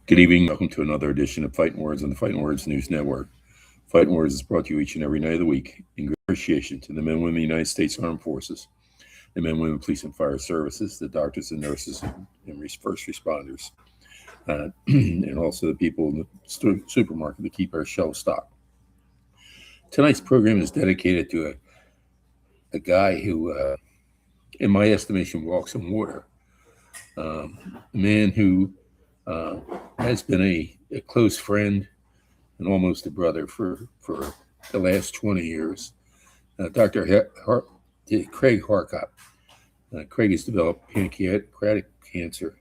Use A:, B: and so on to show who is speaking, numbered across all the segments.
A: Good evening. Welcome to another edition of Fightnwords on the Fightnwords News Network. Fightnwords is brought to you each and every night of the week in great appreciation to the men and women of the United States Armed Forces, the men and women police and fire services, the doctors and nurses and first responders, and also the people in the supermarket that keep our shelves stocked. Tonight's program is dedicated to a guy who, in my estimation, walks on water. A man who uh, has been a close friend and almost a brother for the last 20 years. Dr. Craig Harkop. Craig has developed pancreatic cancer.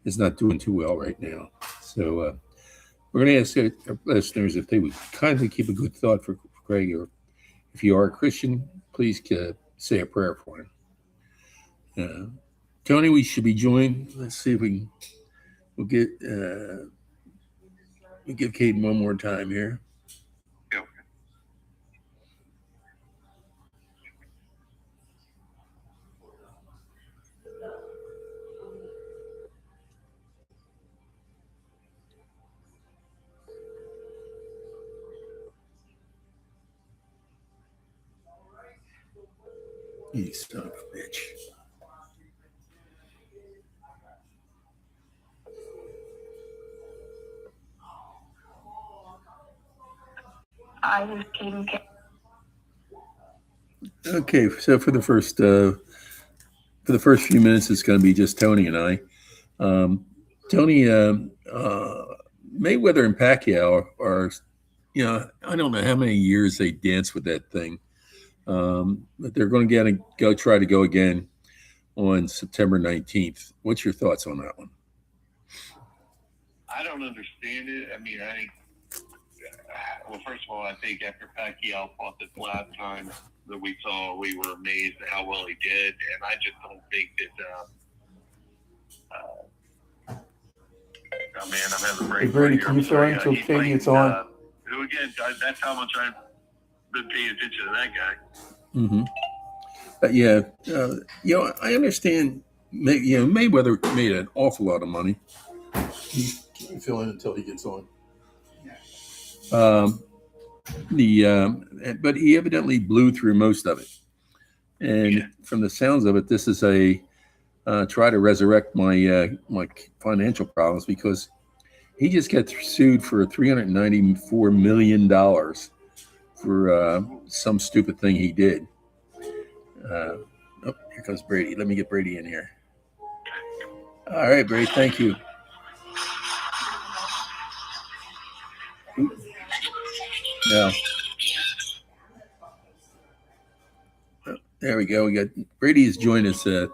A: Is not doing too well right now. So we're going to ask our listeners if they would kindly keep a good thought for Craig, or if you are a Christian, please say a prayer for him. Tony, we should be joined. Let's see if we'll give Caden one more time here. You son of a bitch. Okay, so for the first few minutes, it's going to be just Tony and I. Tony, Mayweather and Pacquiao are, I don't know how many years they danced with that thing, but they're going to try to go again on September 19th. What's your thoughts on that one?
B: I don't understand it. I mean, well, first of all, I think after Pacquiao fought this last time that we saw, we were amazed at how well he did, and I just don't think that. Oh man, I'm having a break.
C: Hey Brady, can you throw into Katie? It's on.
B: Who again? That's how much I've been paying attention to that guy.
A: Mm-hmm. I understand. Mayweather made an awful lot of money. Keep filling until he gets on. But he evidently blew through most of it, and from the sounds of it, this is a try to resurrect my financial problems, because he just got sued for $394 million for some stupid thing he did. Here comes Brady. Let me get Brady in here. All right, Brady. Thank you. Now, there we go. We got Brady has joined us. Tony.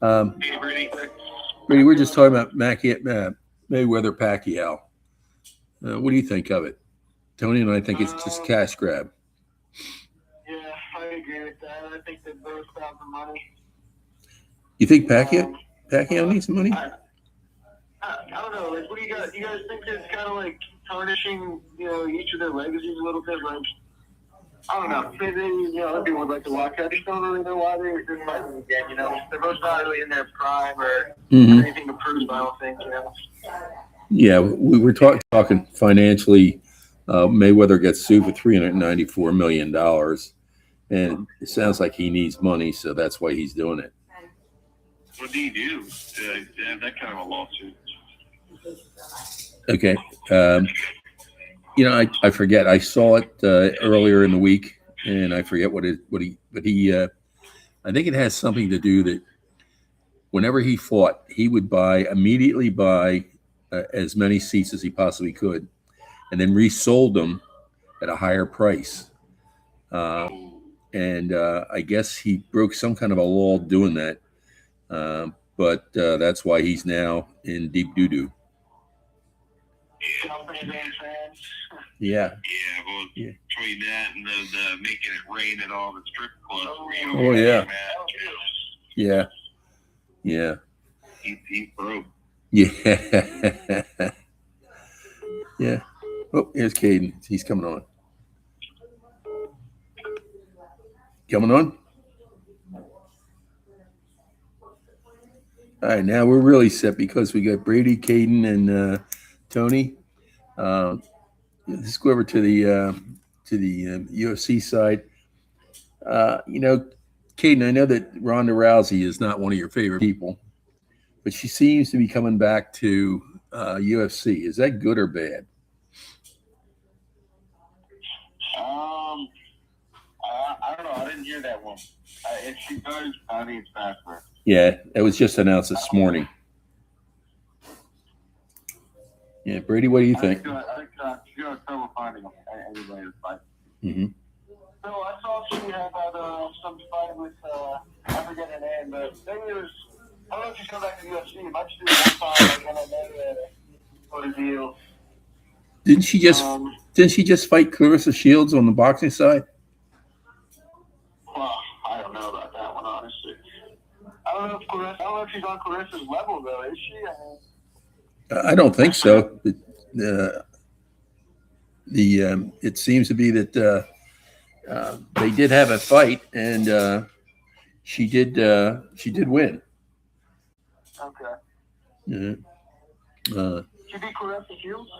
B: Hey, Brady.
A: Brady, we're just talking about Mayweather Pacquiao. What do you think of it? Tony and I think it's just cash grab.
D: Yeah, I agree with that. I think they both have the money.
A: You think Pacquiao needs money?
D: I don't know. Like, what do you guys? You guys think it's kind of like tarnishing, each of their legacies a little bit? Like, I don't know. Maybe, other people would like to watch. I just don't really know why they're fighting again. They're both not really in their prime or anything to prove. I don't think.
A: Yeah, we were talking financially. Mayweather gets sued for $394 million, and it sounds like he needs money, so that's why he's doing it.
B: What do you do to have that kind of a lawsuit?
A: Okay. I forget. I saw it earlier in the week, and I forget but he I think it has something to do that whenever he fought, he would immediately buy as many seats as he possibly could, and then resold them at a higher price. And I guess he broke some kind of a law doing that. But that's why he's now in deep doo-doo. Yeah.
B: Well, between that and the making it rain at all the strip clubs.
A: Oh, yeah. Yeah. Yeah.
B: He's broke.
A: Yeah. Yeah. Oh, here's Caden. He's coming on. Coming on? All right, now we're really set because we got Brady, Caden, and Tony. Let's go over to the UFC side. Caden, I know that Ronda Rousey is not one of your favorite people, but she seems to be coming back to UFC. Is that good or bad?
D: I don't know. I didn't hear that one. If she does, I think it's bad for her.
A: Yeah, it was just announced this morning. Yeah, Brady, what do you think?
D: I think she's going to trouble finding anybody to fight.
A: Mm-hmm.
D: So I saw she had some fight with, I forget her name, but maybe it was, I don't know if she's coming back to the UFC. It might just be one time, like MMA for the deal.
A: Didn't she just fight Clarissa Shields on the boxing side?
D: Well, I don't know about that one, honestly. I don't know if she's on Clarissa's level, though, is she?
A: I don't think so. It seems to be that they did have a fight, and she did win.
D: Okay.
A: Yeah.
D: She beat Clarissa Shields?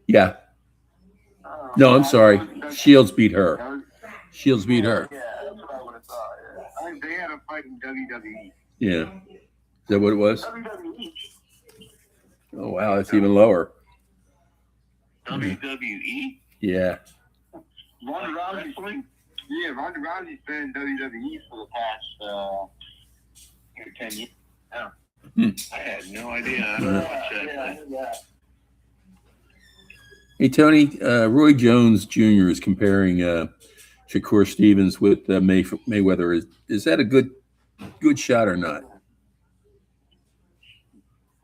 A: Yeah. No, I'm sorry. Shields beat her. Shields beat her.
D: Yeah, that's what I would have thought. Yeah. I think they had a fight in WWE.
A: Yeah. Is that what it was?
D: WWE.
A: Oh, wow. That's even lower.
B: WWE?
A: Yeah.
D: Ronda Rousey's been in WWE for the past 10 years.
B: I had no idea. I don't know what that.
A: Hey, Tony, Roy Jones Jr. is comparing Shakur Stevens with Mayweather. Is that a good shot or not?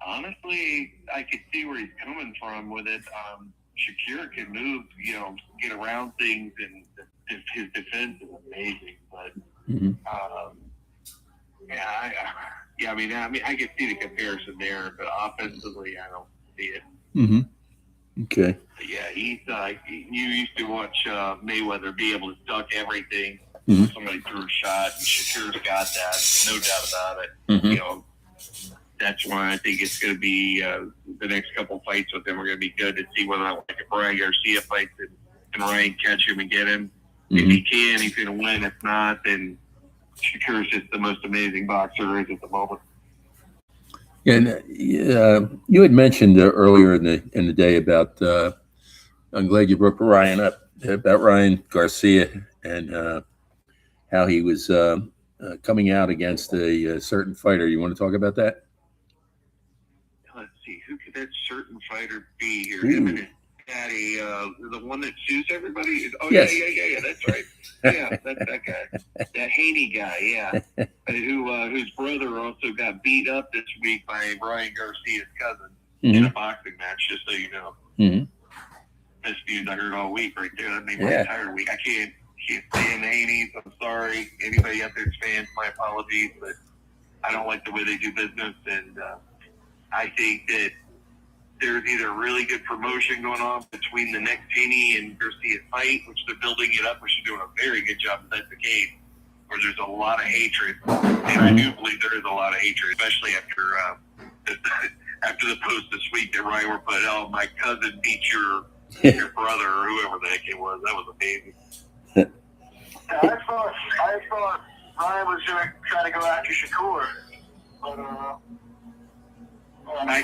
B: Honestly, I could see where he's coming from with it. Shakur can move, get around things, and his defense is amazing. But I mean, I could see the comparison there, but offensively, I don't see it.
A: Mm-hmm. Okay.
B: But yeah, he's you used to watch Mayweather be able to duck everything.
A: Mm-hmm.
B: Somebody threw a shot, and Shakur's got that, no doubt about it.
A: Mm-hmm.
B: That's why I think it's going to be the next couple fights with him are going to be good to see whether or not, like, if Ryan Garcia fights it, can Ryan catch him and get him?
A: Mm-hmm.
B: If he can, he's going to win. If not, then Shakur's just the most amazing boxer there is at the moment.
A: And you had mentioned earlier in the day about I'm glad you brought Ryan up about Ryan Garcia and how he was coming out against a certain fighter. You want to talk about that?
B: Let's see, who could that certain fighter be here? Him and his daddy, the one that sues everybody? Oh,
A: yes.
B: Yeah, that's right. Yeah, that's that guy. That Haney guy, yeah. Whose brother also got beat up this week by Ryan Garcia's cousin in a boxing match, just so you know.
A: Mm-hmm.
B: This news I heard all week right there. That made my entire week. I can't stand the Haney's. I'm sorry. Anybody out there's fans, my apologies, but I don't like the way they do business, and I think that there's either really good promotion going on between the next Haney and Garcia fight, which they're building it up, which they're doing a very good job if that's the case, or there's a lot of hatred. And I do believe there is a lot of hatred, especially after the post this week that Ryan were put, oh, my cousin beat your brother or whoever the heck it was. That was amazing.
D: I thought Ryan was going to try to go after Shakur, but
B: I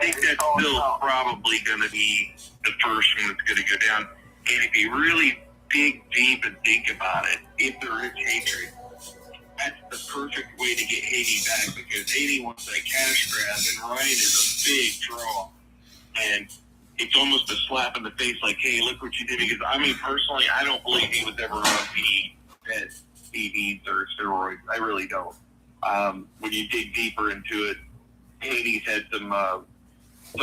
B: think that's still probably going to be the first one that's going to go down. And if you really dig deep and think about it, if there is hatred, that's the perfect way to get Haney back, because Haney wants that cash grab, and Ryan is a big draw. And it's almost a slap in the face, like, hey, look what you did. Because, I mean, personally, I don't believe he was ever on PEDs or steroids. I really don't. When you dig deeper into it, Haney's had some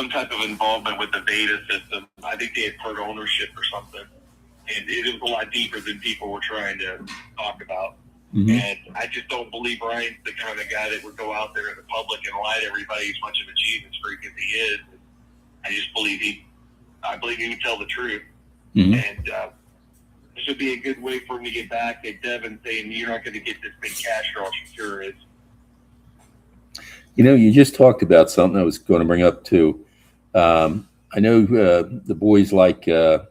B: type of involvement with the Veda system. I think they had part ownership or something. And it was a lot deeper than people were trying to talk about. Mm-hmm. And I just don't believe Ryan's the kind of guy that would go out there in the public and lie to everybody as much of a Jesus freak as he is. I just believe he would tell the truth. Mm-hmm. And this would be a good way for him to get back at Devin, saying you're not going to get this big cash draw Shakur is.
A: You know, you just talked about something I was going to bring up too. I know the boys like mm,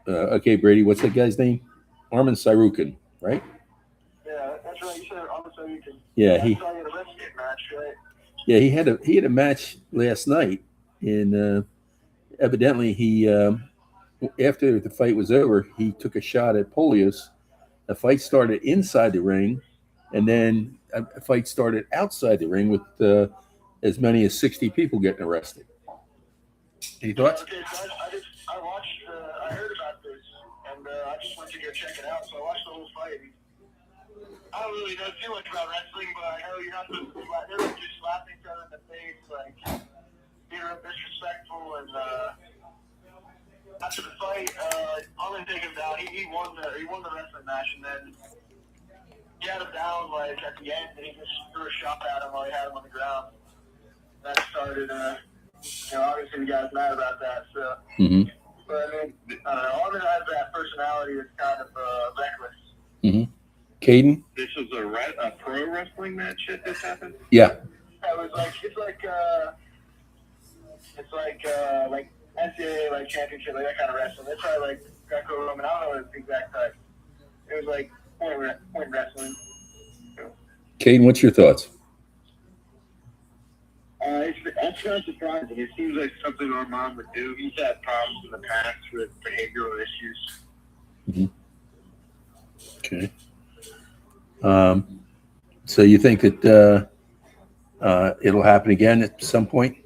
A: okay, Brady, what's that guy's name? Armin Sarukin, right?
D: Yeah, that's right. You said also you can.
A: Yeah,
D: I saw you in a wrestling match, right?
A: yeah, he had a match last night, and evidently he after the fight was over, he took a shot at Polius. The fight started inside the ring, and then a fight started outside the ring with as many as 60 people getting arrested. Any thoughts?
D: Okay, so I watched, I heard about this, and I just went to go check it out. So I watched the whole fight. I don't really know too much about wrestling, but I know you're not supposed to slap. They're like just slapping each other in the face, like being real disrespectful. And after the fight, I'm gonna take him down. He won the wrestling match, and then he had him down like at the end, and he just threw a shot at him while he had him on the ground. That started, obviously the guy's mad about that. So, but I mean, I don't know. Armin has that personality that's kind of reckless.
A: Caden?
B: This was a pro wrestling match that this happened?
A: Yeah.
D: It was like like NCAA like championship, like that kind of wrestling. It's probably like Greco-Roman. I don't know the exact type. It was like point wrestling.
A: Caden, what's your thoughts?
D: That's not surprising. It seems like something our mom would do. He's had problems in the past with behavioral issues.
A: Okay. So you think that it'll happen again at some point?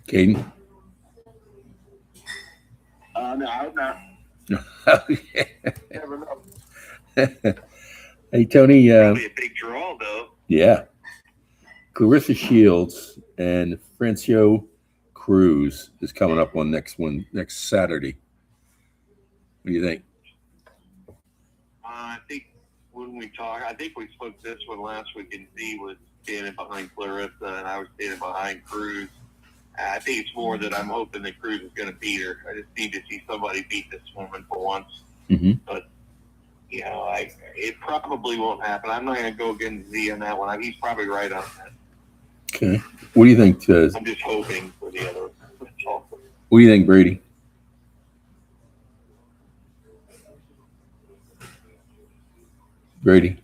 A: Caden?
D: No, I hope not.
A: Okay.
D: Never know.
A: Hey, Tony.
B: Probably a big draw, though.
A: Yeah. Clarissa Shields and Francio Cruz is coming up on next Saturday. What do you think?
B: I think when we talk, I think we spoke this one last week, and Z was standing behind Clarissa, and I was standing behind Cruz. I think it's more that I'm hoping that Cruz is going to beat her. I just need to see somebody beat this woman for once. But, it probably won't happen. I'm not going to go against Z on that one. He's probably right on that.
A: Okay. What do you think?
B: I'm just hoping for the other.
A: What do you think, Brady? Brady?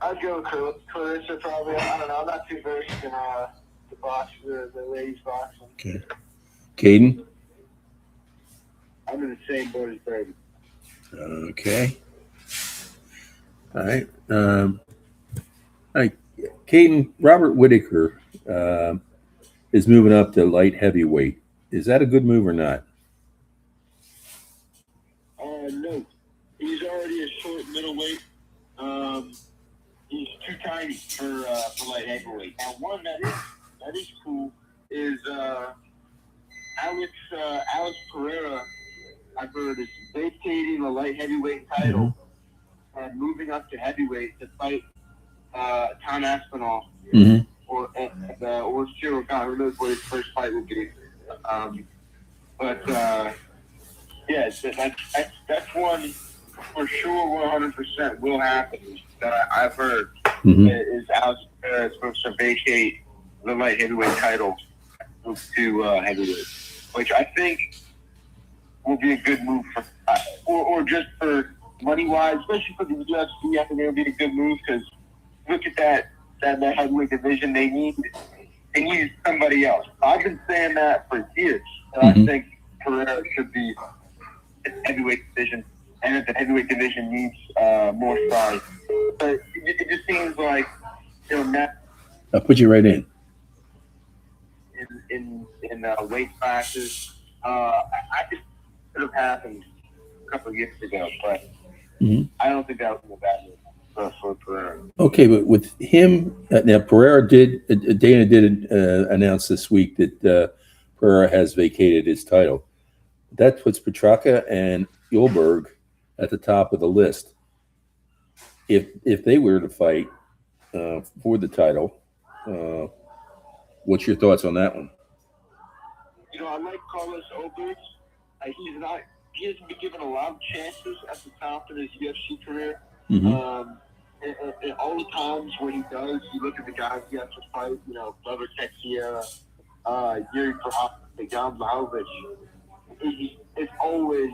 D: I'd go with Clarissa probably. I don't know. I'm not too versed in the box, the ladies boxing.
A: Okay. Caden?
D: I'm in the same boat as Brady.
A: Okay. All right. All right. Caden, Robert Whitaker is moving up to light heavyweight. Is that a good move or not?
D: No. He's already a short middleweight. He's too tiny for light heavyweight. Now, one that is cool is Alex Pereira. I've heard is vacating the light heavyweight title and moving up to heavyweight to fight Tom Aspinall or Cyril Gane. Who knows what his first fight will be? That's one for sure. 100% will happen. That I've heard is Alex Pereira is supposed to vacate the light heavyweight title to heavyweight, which I think will be a good move for, or just for money wise, especially for the UFC. I think it would be a good move because look at that heavyweight division. They need somebody else. I've been saying that for years. And I think Pereira should be in the heavyweight division, and that the heavyweight division needs more size. But it just seems like
A: I'll put you right in
D: weight classes. I just could have happened a couple of years ago, but I don't think that was a bad move for Pereira.
A: Okay, but with him now, Pereira Dana did announce this week that Pereira has vacated his title. That puts Petraka and Ulberg at the top of the list. If they were to fight for the title, what's your thoughts on that one?
D: I like Carlos Ulberg. He's not he hasn't been given a lot of chances at the top of his UFC career.
A: Mm-hmm.
D: And all the times when he does, you look at the guys he has to fight, Glover Teixeira, Yuri Prochazka, Jan Blachowicz. It's always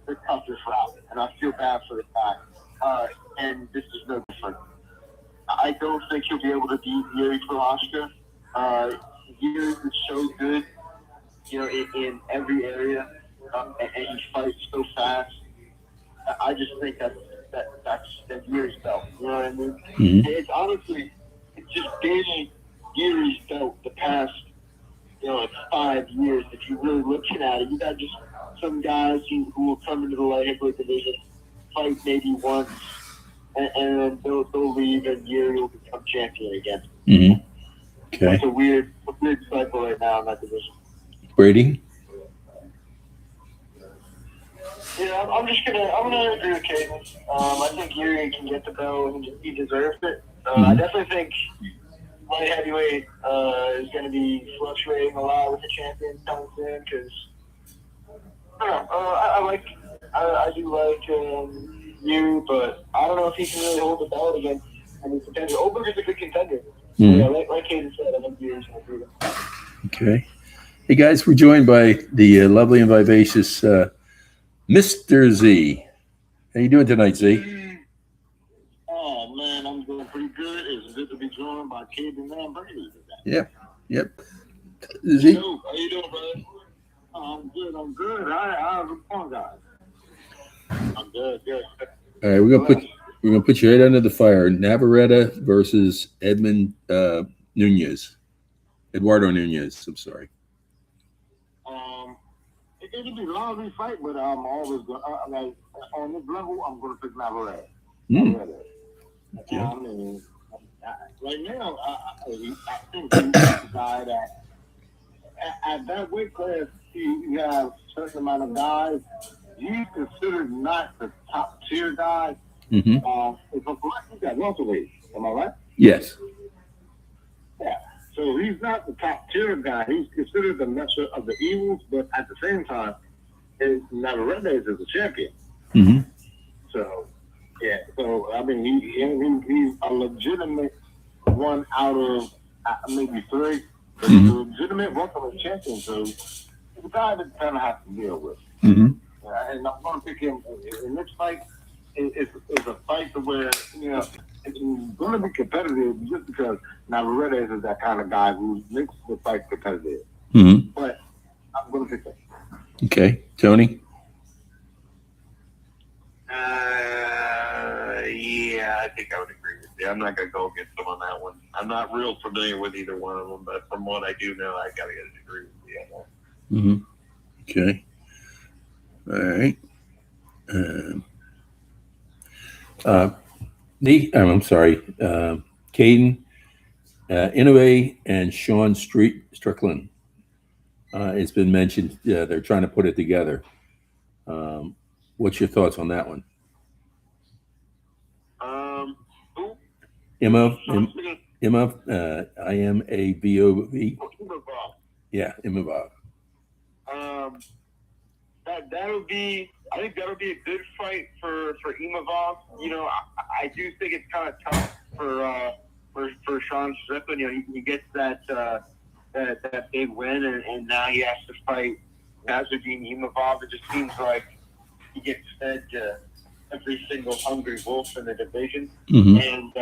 D: the toughest route, and I feel bad for the guy. And this is no different. I don't think he'll be able to beat Yuri Prochazka. Yuri is so good, in every area, and he fights so fast. I just think that's Yuri's belt. You know what I mean?
A: Mm-hmm.
D: It's honestly, it's just been Yuri's belt the past, 5 years. If you're really looking at it, you got just some guys who will come into the light heavyweight division, fight maybe once, and then they'll leave, and Yuri will become champion again.
A: Mm-hmm. Okay.
D: It's a weird cycle right now in that division.
A: Brady?
D: Yeah, I'm gonna agree with Caden. I think Yuri can get the belt and he deserves it. I definitely think light heavyweight is going to be fluctuating a lot with the champion coming soon because I do like Yuri, but I don't know if he can really hold the belt against any contender. Oberg is a good contender.
A: Mm-hmm.
D: Yeah, like Caden said, I think Yuri's going to beat him.
A: Okay. Hey, guys, we're joined by the lovely and vivacious Mr. Z. How you doing tonight, Z?
D: Oh, man, I'm doing pretty good. It's good to be joined by Caden and Brady.
A: Yep. Z?
D: Yo, how you doing, brother? I'm good. How's the phone, guys? I'm good.
A: All right, we're gonna put you right under the fire. Navarrete versus Eduardo Nunez. I'm sorry.
D: It'll be a lousy fight, but I'm always going. On this level, I'm going to pick Navarrete.
A: Okay.
D: I mean, right now, I think he's the guy that at that weight class, you have a certain amount of guys. He's considered not the top tier guy.
A: Mm-hmm.
D: If I'm correct, he's got welterweight. Am I right?
A: Yes.
D: Yeah. So he's not the top tier guy. He's considered the lesser of the evils, but at the same time, Navarrete is a champion.
A: Mm-hmm.
D: So, yeah. So, I mean, he's a legitimate one out of maybe three. But he's a legitimate welterweight champion. So, he's a guy that you kind of have to deal with.
A: Mm-hmm.
D: And I'm going to pick him in this fight. It's a fight where, it's going to be competitive just because Navarrete is that kind of guy who makes the fight competitive.
A: Mm-hmm.
D: But I'm going to pick him.
A: Okay. Tony?
B: Yeah, I think I would agree with you. I'm not going to go against them on that one. I'm not real familiar with either one of them, but from what I do know, I got to agree with you on that.
A: Mm-hmm. Okay. All right. I'm sorry. Caden, Inoue, and Sean Strickland. It's been mentioned they're trying to put it together. What's your thoughts on that one?
D: Who?
A: Imavov, Imavov. Yeah, Imavov.
D: I think that'll be a good fight for Imavov. I do think it's kind of tough for Sean Strickland. He gets that big win, and now he has to fight Nasruddin Imavov. It just seems like he gets fed to every single hungry wolf in the division, and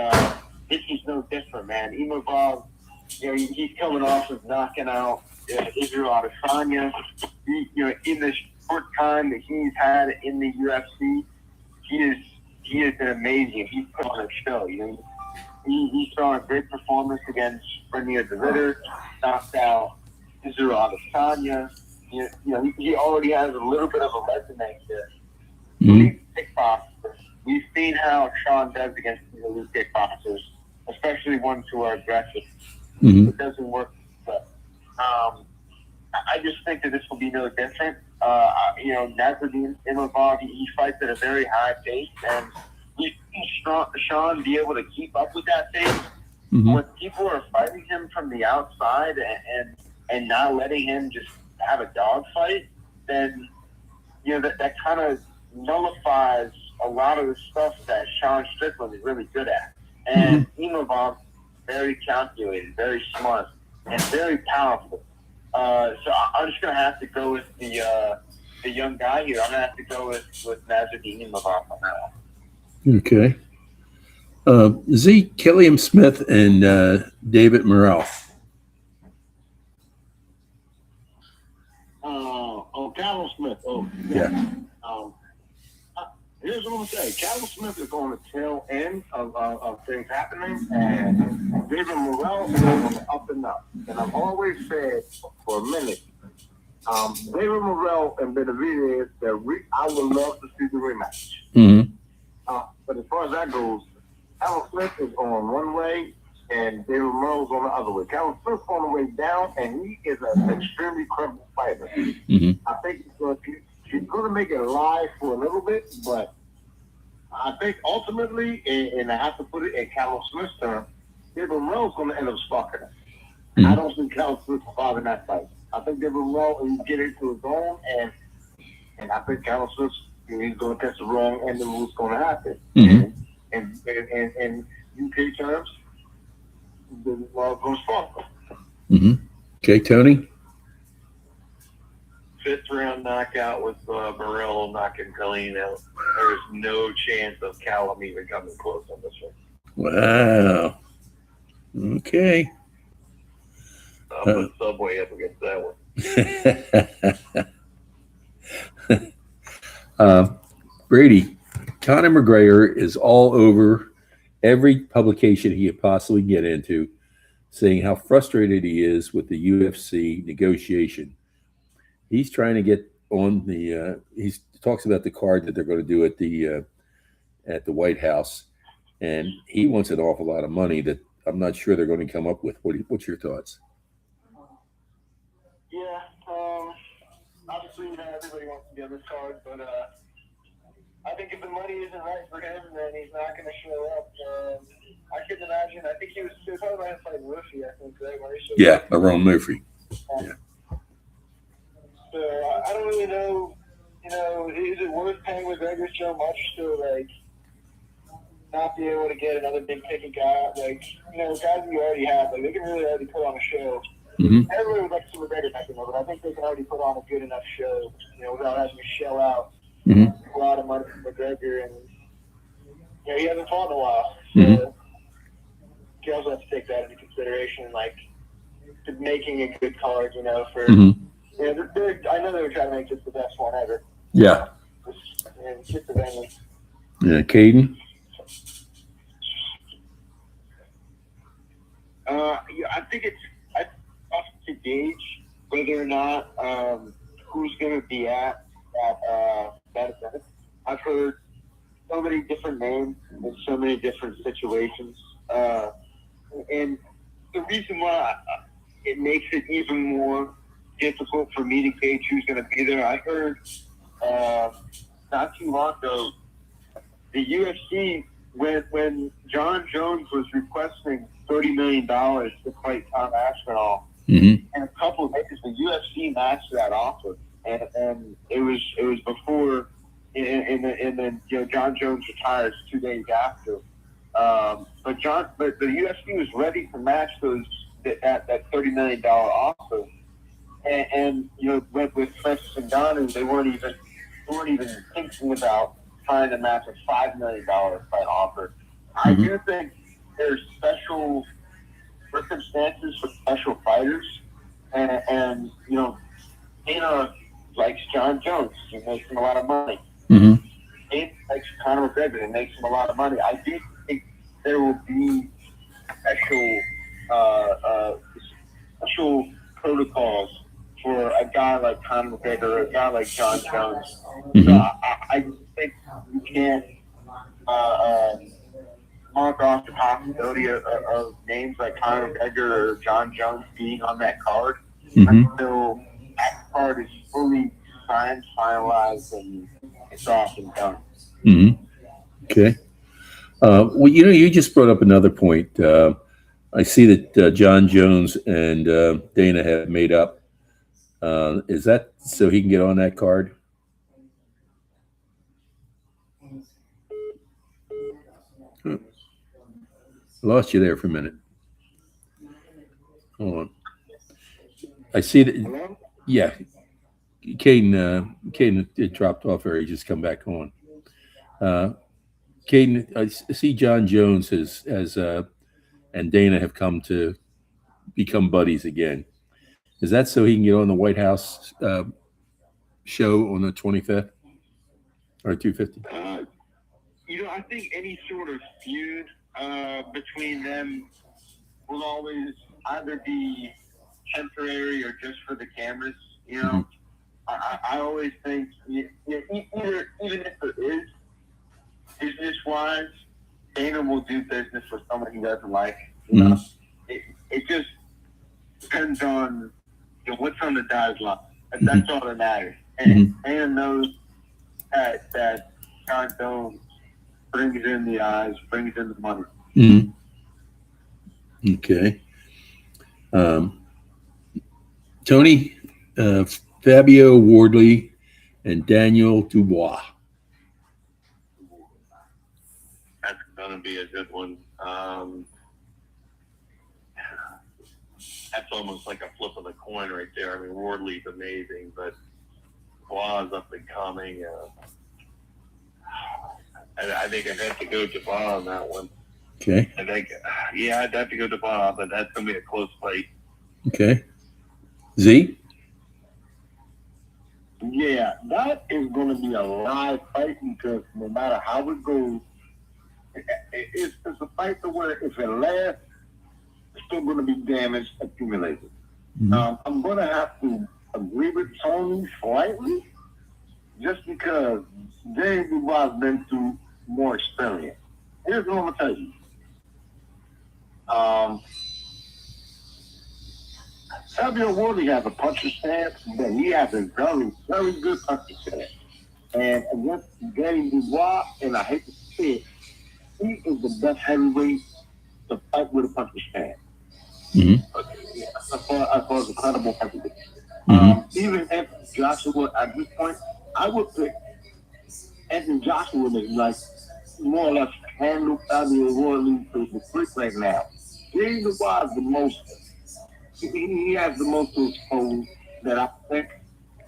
D: this is no different, man. Imavov, he's coming off of knocking out Israel Adesanya. In the short time that he's had in the UFC, he has been amazing. He's put on a show. He saw a great performance against Bernier de Ritter, knocked out Israel Adesanya. He already has a little bit of a resume here. Elite kickboxers. We've seen how Sean does against these elite kickboxers, especially ones who are aggressive. It doesn't work, but I just think that this will be no different. Nasruddin Imavov, he fights at a very high pace, and we've seen Sean be able to keep up with that pace. When people are fighting him from the outside and not letting him just have a dogfight, then that kind of nullifies a lot of the stuff that Sean Strickland is really good at. And Imavov, very calculated, very smart, and very powerful. So I'm just going to have to go with the young guy here. I'm going to have to go with Nazardine Imavov on that one.
A: Okay. Zeke, Killiam Smith, and David Morrell.
D: Callum Smith.
A: Yeah.
D: Here's what I'm going to say. Callum Smith is on the tail end of things happening, and David Morrell is on the up and up. And I've always said for a minute, David Morrell and Benavidez, I would love to see the rematch.
A: Mm-hmm.
D: But as far as that goes, Callum Smith is on one way, and David Morrell's on the other way. Callum Smith's on the way down, and he is an extremely credible fighter.
A: Mm-hmm.
D: I think he's going to make it live for a little bit, but I think ultimately, and I have to put it in Callum Smith's term, David Morrell's going to end up stalking him.
A: Mm-hmm.
D: I don't think Callum Smith will survive in that fight. I think David Morrell will get into his own, and I think Callum Smith, he's going to catch the wrong end of what's going to happen.
A: Mm-hmm.
D: And in UK terms, the Morrell's going to stalk him.
A: Mm-hmm. Okay, Tony?
B: Fifth round knockout with Morrell knocking Colleen out. There's no chance of Callum even coming close on this one.
A: Wow. Okay.
B: I'll put Subway up against that one.
A: Brady, Conor McGregor is all over every publication he could possibly get into, saying how frustrated he is with the UFC negotiation. He's trying to get on the. He talks about the card that they're going to do at the White House, and he wants an awful lot of money that I'm not sure they're going to come up with. What's your thoughts?
D: Yeah, obviously, everybody wants to be on this card, but I think if the money isn't right for him, then he's not going to show up. I couldn't imagine. I think he was talking about him fighting Murphy, I think, right?
A: Yeah, Aaron Murphy. Yeah.
D: So I don't really know. Is it worth paying McGregor so much to not be able to get another big ticket guy? Guys that you already have, they can really already put on a show.
A: Mm-hmm.
D: Everybody would like to see McGregor back in there, but I think they can already put on a good enough show, without having to shell out a lot of money for McGregor, and he hasn't fought in a while. So you also have to take that into consideration, to making a good card, for.
A: Mm-hmm.
D: I know they were trying to make this the best one ever.
A: Yeah.
D: And get the venue.
A: Yeah, Caden?
D: I think it's tough to gauge whether or not who's going to be at that event. I've heard so many different names in so many different situations. And the reason why it makes it even more difficult for me to gauge who's going to be there. I heard not too long ago, the UFC, when John Jones was requesting $30 million to fight Tom Aspinall, in a couple of days, the UFC matched that offer, and it was before, and then John Jones retires 2 days after. But the UFC was ready to match that $30 million offer. And with Francis Ngannou, they weren't even thinking about trying to match a $5 million fight offer. I do think there's special circumstances for special fighters, and Dana likes John Jones. He makes him a lot of money. Dana likes Conor McGregor. He makes him a lot of money. I do think there will be special protocols for a guy like Conor McGregor or a guy like John Jones. So I think you can't mark off the possibility of names like Conor McGregor or John Jones being on that card until that card is fully signed, finalized, and it's off and done.
A: Okay. Well, you just brought up another point. I see that John Jones and Dana have made up. Is that so he can get on that card? Huh. Lost you there for a minute. Hold on. I see that.
D: Hello?
A: Yeah, Caden, it dropped off there. He just come back on. Caden, I see John Jones and Dana have come to become buddies again. Is that so he can get on the White House show on the 25th or 250?
D: I think any sort of feud between them will always either be temporary or just for the cameras. I always think either even if it is business wise, Dana will do business with someone he doesn't like. It just depends on what's on the dotted line. That's all that matters. And Dana knows that John Jones brings in the eyes, brings in the money.
A: Okay. Tony, Fabio Wardley, and Daniel Dubois.
B: That's going to be a good one. That's almost like a flip of the coin right there. I mean, Wardley's amazing, but Dubois is up and coming. I think I'd have to go Dubois on that one.
A: Okay.
B: I think, I'd have to go Dubois, but that's going to be a close fight.
A: Okay. Z?
D: Yeah, that is going to be a live fight because no matter how it goes, it's a fight to where if it lasts, it's still going to be damage accumulated. I'm going to have to agree with Tony slightly just because James Dubois has been through more experience. Here's what I'm going to tell you. Fabio Wardley has a puncher's stance, but he has a very, very good puncher's stance. And against James Dubois, and I hate to say it, he is the best heavyweight to fight with a puncher's stance. As far as a credible heavyweight. Even Anthony Joshua at this point, I would pick Anthony Joshua to like more or less handle Fabio Wardley to the freak right now. James Dubois is the most. He has the most to expose that I think.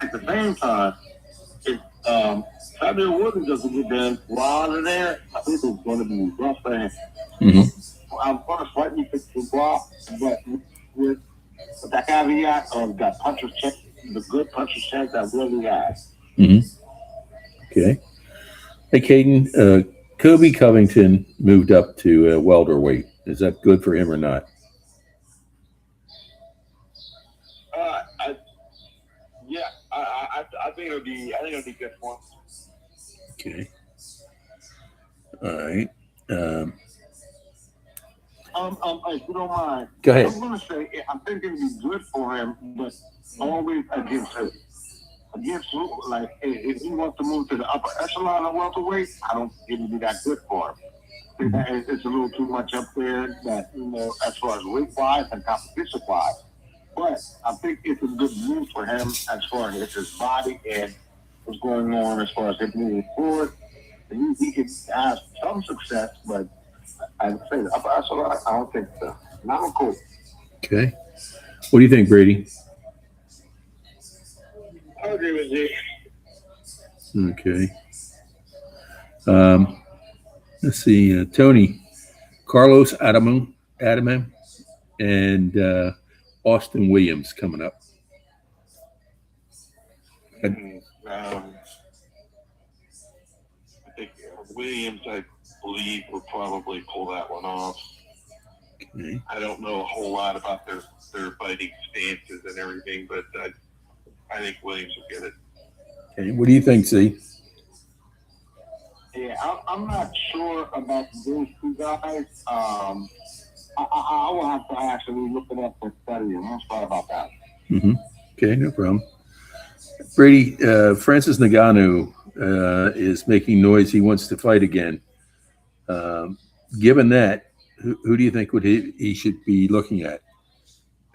D: At the same time, if Fabio Wardley doesn't get there while they're there, I think it's going to be rough for him. I'm going to slightly pick Dubois, but with that caveat of that puncher's check, the good puncher's check that Wardley has.
A: Okay. Hey, Caden, Kobe Covington moved up to welterweight. Is that good for him or not?
D: I think it'll be good for him.
A: Okay. All right.
D: If you don't mind,
A: go ahead.
D: I'm gonna say I think it'll be good for him, but always against him. Against who? Like if he wants to move to the upper echelon of welterweight, I don't think it'll be that good for him. I think that it's a little too much up there that as far as weight wise and competition wise. But I think it's a good move for him as far as his body and what's going on as far as him moving forward. And he can have some success, but I would say the upper echelon, I don't think so. Not cool.
A: Okay. What do you think, Brady?
D: I agree with you.
A: Okay. Let's see. Tony, Carlos Adamon, and Austin Williams coming up.
B: I think Williams, I believe, will probably pull that one off.
A: Okay.
B: I don't know a whole lot about their fighting stances and everything, but I think Williams will get it.
A: Okay. What do you think, Z?
D: Yeah, I'm not sure about those two guys. I will have to actually look it up and study it. I'm sorry about that.
A: Okay, no problem. Brady, Francis Ngannou is making noise. He wants to fight again. Given that, who do you think he should be looking at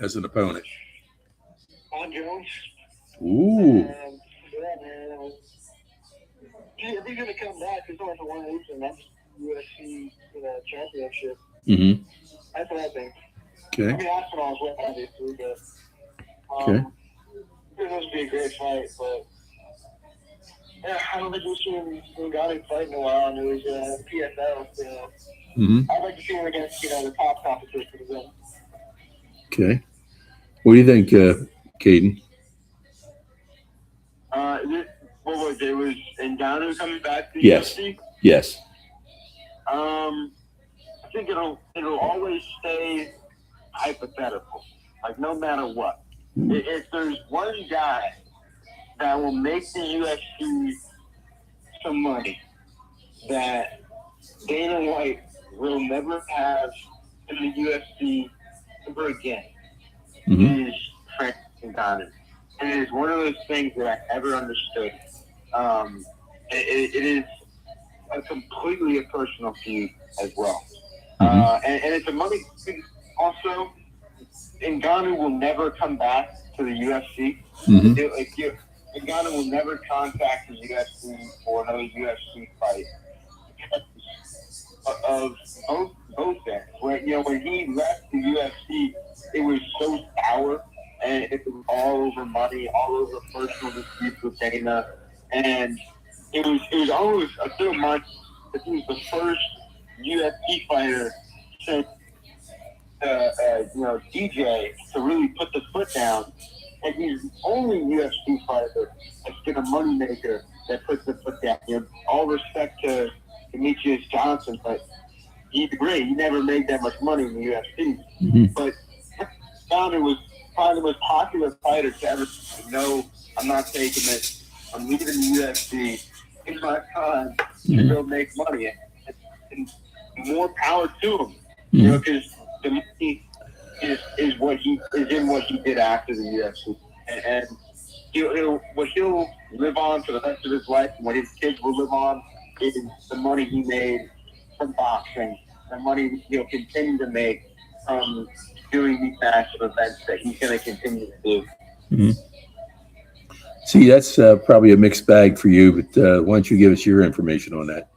A: as an opponent?
D: John Jones.
A: Ooh.
D: if he's gonna come back, he's going to one reason. That's UFC, championship.
A: Mm-hmm.
D: That's what I think.
A: Okay.
D: I mean, Aspinall's win, obviously, but
A: Okay.
D: it must be a great fight. But yeah, I don't think we've seen Ngannou fight in a while, and it was PFL. So
A: Mm-hmm.
D: I'd like to see him against the top competition again.
A: Okay. What do you think, Caden?
D: What was it? Was Ngannou coming back to
A: Yes.
D: UFC?
A: Yes.
D: I think it'll always stay hypothetical. Like no matter what, if there's one guy that will make the UFC some money that Dana White will never have in the UFC ever again,
A: Mm-hmm.
D: is Frank Ngannou. And it is one of those things that I never understood. It is a completely a personal feud as well.
A: Mm-hmm.
D: And it's a money thing also. Ngannou will never come back to the UFC.
A: Mm-hmm.
D: Ngannou will never contact the UFC for another UFC fight of both ends. When he left the UFC, it was so sour, and it was all over money, all over personal disputes with Dana, and it was always a good month that he was the first UFC fighter since DJ to really put the foot down, and he's the only UFC fighter that's been a moneymaker that puts the foot down. All respect to Demetrius Johnson, but he's great. He never made that much money in the UFC.
A: Mm-hmm.
D: But Ngannou was probably the most popular fighter to ever say, no, I'm not taking it. I'm leaving the UFC. In my time to go make money. And more power to him.
A: Mm-hmm.
D: Because the money is what he is in what he did after the UFC. And he'll live on for the rest of his life, and what his kids will live on is the money he made from boxing, the money he'll continue to make from doing these massive events that he's going to continue to do.
A: Mm-hmm. See, that's probably a mixed bag for you, but why don't you give us your information on that?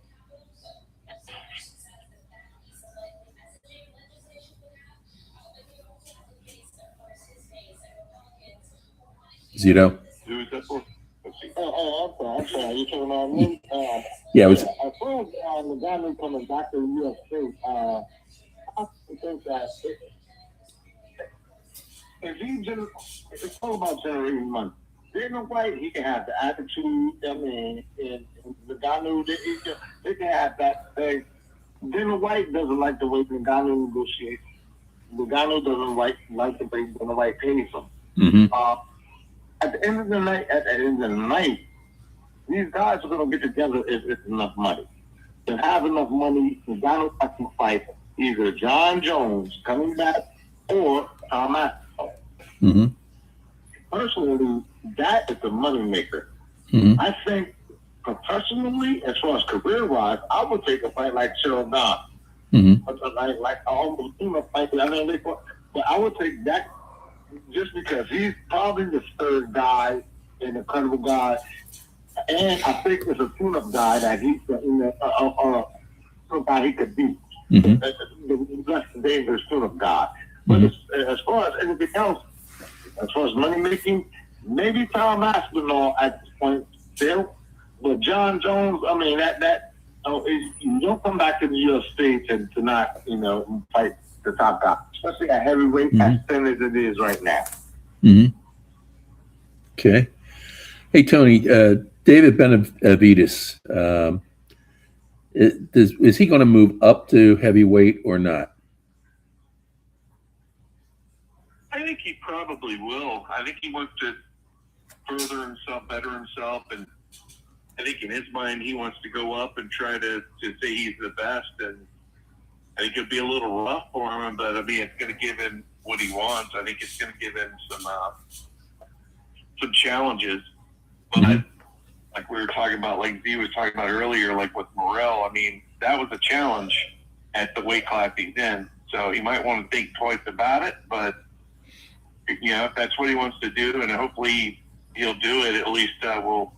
A: Zito?
D: Who is that for? I'm sorry. You talking about me?
A: Yeah, it was.
D: As far as the guy coming back to the UFC, I think that it's all about generating money. Dana White, he can have the attitude. I mean, and Ngannou, they can have that thing. Dana White doesn't like the way Ngannou negotiates. Ngannou doesn't like the way Dana White pays him.
A: Mm-hmm.
D: At the end of the night, these guys are going to get together if it's enough money. To have enough money, Ngannou has to fight either John Jones coming back or Tom Aspinall.
A: Mm-hmm.
D: Personally, that is the moneymaker.
A: Mm-hmm.
D: I think professionally, as far as career-wise, I would take a fight like Cheryl Don.
A: Mm-hmm.
D: Like I almost seen a fight. I mean, but I would take that just because he's probably the third guy, an incredible guy, and I think it's a tune-up guy that he's somebody he could beat.
A: Mm-hmm.
D: The less dangerous tune-up guy. But as far as anything else, as far as money making, maybe Tom Aspinall at this point still, but John Jones, I mean you don't come back to the UFC to not fight the top guy, especially at heavyweight as thin as it is right now.
A: Mm-hmm. Okay. Hey Tony, David Benavidez, is he going to move up to heavyweight or not?
B: I think he probably will. I think he wants to further himself, better himself, and I think in his mind he wants to go up and try to say he's the best. And I think it'll be a little rough for him, but I mean it's going to give him what he wants. I think it's going to give him some challenges. But like we were talking about, like Z was talking about earlier, like with Morrell, I mean that was a challenge at the weight class he's in. So he might want to think twice about it, but if that's what he wants to do, and hopefully he'll do it, at least we'll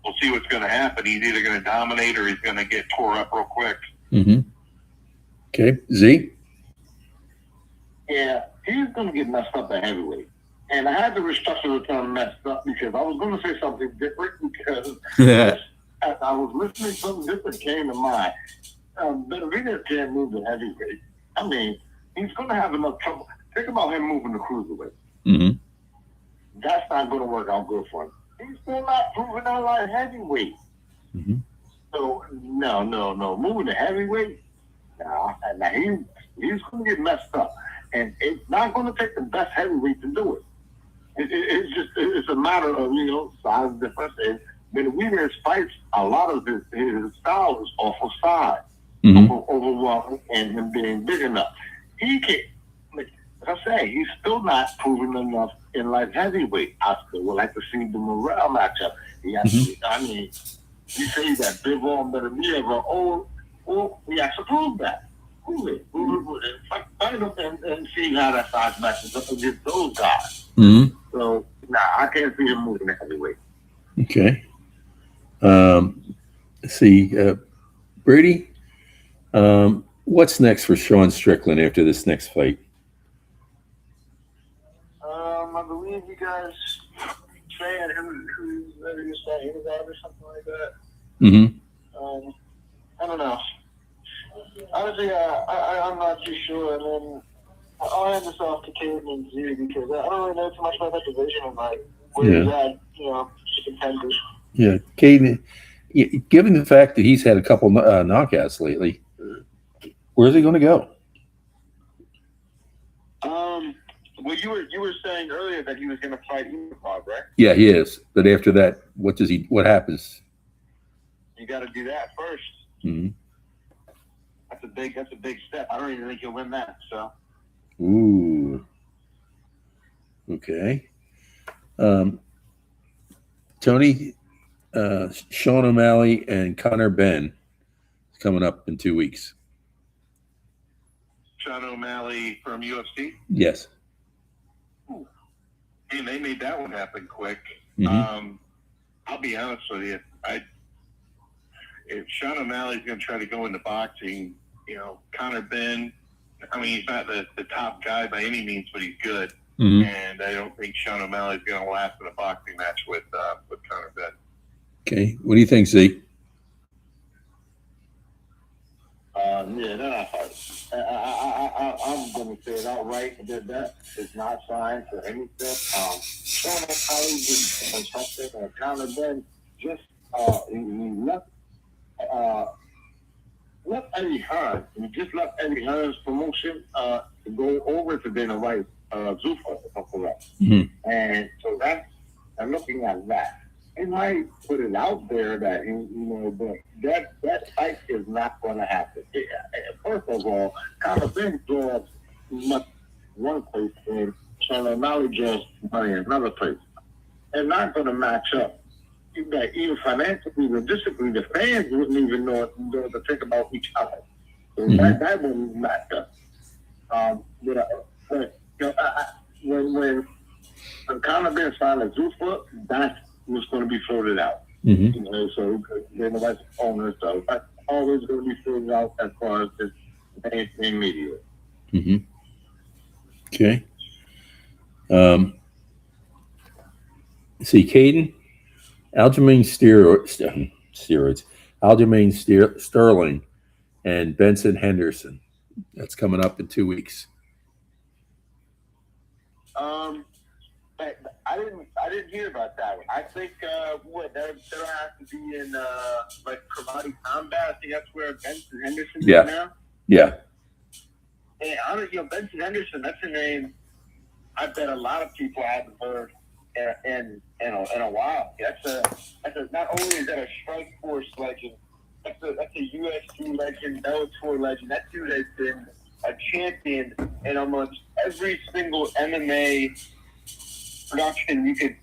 B: we'll see what's going to happen. He's either going to dominate or he's going to get tore up real quick.
A: Mm-hmm. Okay, Z.
D: Yeah, he's going to get messed up at heavyweight. And I had to restructure the term messed up because I was going to say something different because as I was listening, something different came to mind. Benavidez can't move the heavyweight. I mean, he's going to have enough trouble. Think about him moving the cruiserweight.
A: Mm-hmm.
D: That's not going to work out good for him. He's still not proving out like heavyweight.
A: Mm-hmm.
D: So, no. Moving the heavyweight, nah, he's going to get messed up. And it's not going to take the best heavyweight to do it. It's a matter of, size difference. And Benavidez fights, a lot of his style is off of size, overwhelming, and him being big enough. He can't, like I say, he's still not proven enough in light heavyweight. I still would like to see the Morrell matchup. He has to, I mean, you say that big arm Benavidez, but he has to prove that. Fight him and see how that size matches up against those guys.
A: Mm-hmm.
D: So, I can't see him moving the heavyweight.
A: Okay. Let's see. Brady, what's next for Sean Strickland after this next fight?
D: I believe you guys saying who's ready to start his out or something like that.
A: Mm-hmm.
D: I don't know. Honestly, I'm not too sure. And then I'll hand this off to Caden and Z because I don't really know too much about that division and like where he's at, contenders.
A: Yeah, Caden. Given the fact that he's had a couple knockouts lately, where's he going to go?
D: Well, you were saying earlier that he was going to fight Bob, right?
A: Yeah, he is. But after that, what happens?
D: You got to do that first.
A: Mm-hmm.
D: That's a big step. I don't even think he'll win that. So.
A: Ooh. Okay. Tony, Sean O'Malley and Conor Benn coming up in 2 weeks.
B: Sean O'Malley from UFC.
A: Yes.
B: And they made that one happen quick.
A: Mm-hmm.
B: I'll be honest with you. If Sean O'Malley's going to try to go into boxing, Conor Benn, I mean, he's not the top guy by any means, but he's good.
A: Mm-hmm.
B: And I don't think Sean O'Malley's going to last in a boxing match with Conor Benn.
A: Okay. What do you think, Z?
D: They're not hard. I'm going to say it outright that is not signed for anything. Sean O'Malley was something. Conor Benn just left Eddie Hearn. He just left Eddie Hearn's promotion to go over to Dana White's Zuffa, if I'm correct.
A: Mm-hmm.
D: And so I'm looking at that. He might put it out there that but that fight is not going to happen. First of all, Conor Benn draws one place and Sean O'Malley draws money another place. They're not going to match up. Even financially, logistically, the fans wouldn't even know to think about each other. So that wouldn't match up. When Conor Benn signed a Zuffa, that was going to be floated out.
A: Mm-hmm.
D: So then the West owners, so that's always going to be floated out as far as the mainstream media.
A: Mm-hmm. Okay. See, Caden, Aljamain steroids, Aljamain Sterling, and Benson Henderson. That's coming up in 2 weeks.
D: I didn't hear about that one. I think they'll have to be in like karate combat. I think that's where Benson Henderson is now.
A: Yeah.
D: And Benson Henderson, that's a name I bet a lot of people haven't heard in a while. That's not only is that a Strike Force legend, that's a UFC legend, Bellator legend. That dude has been a champion in almost every single MMA production you could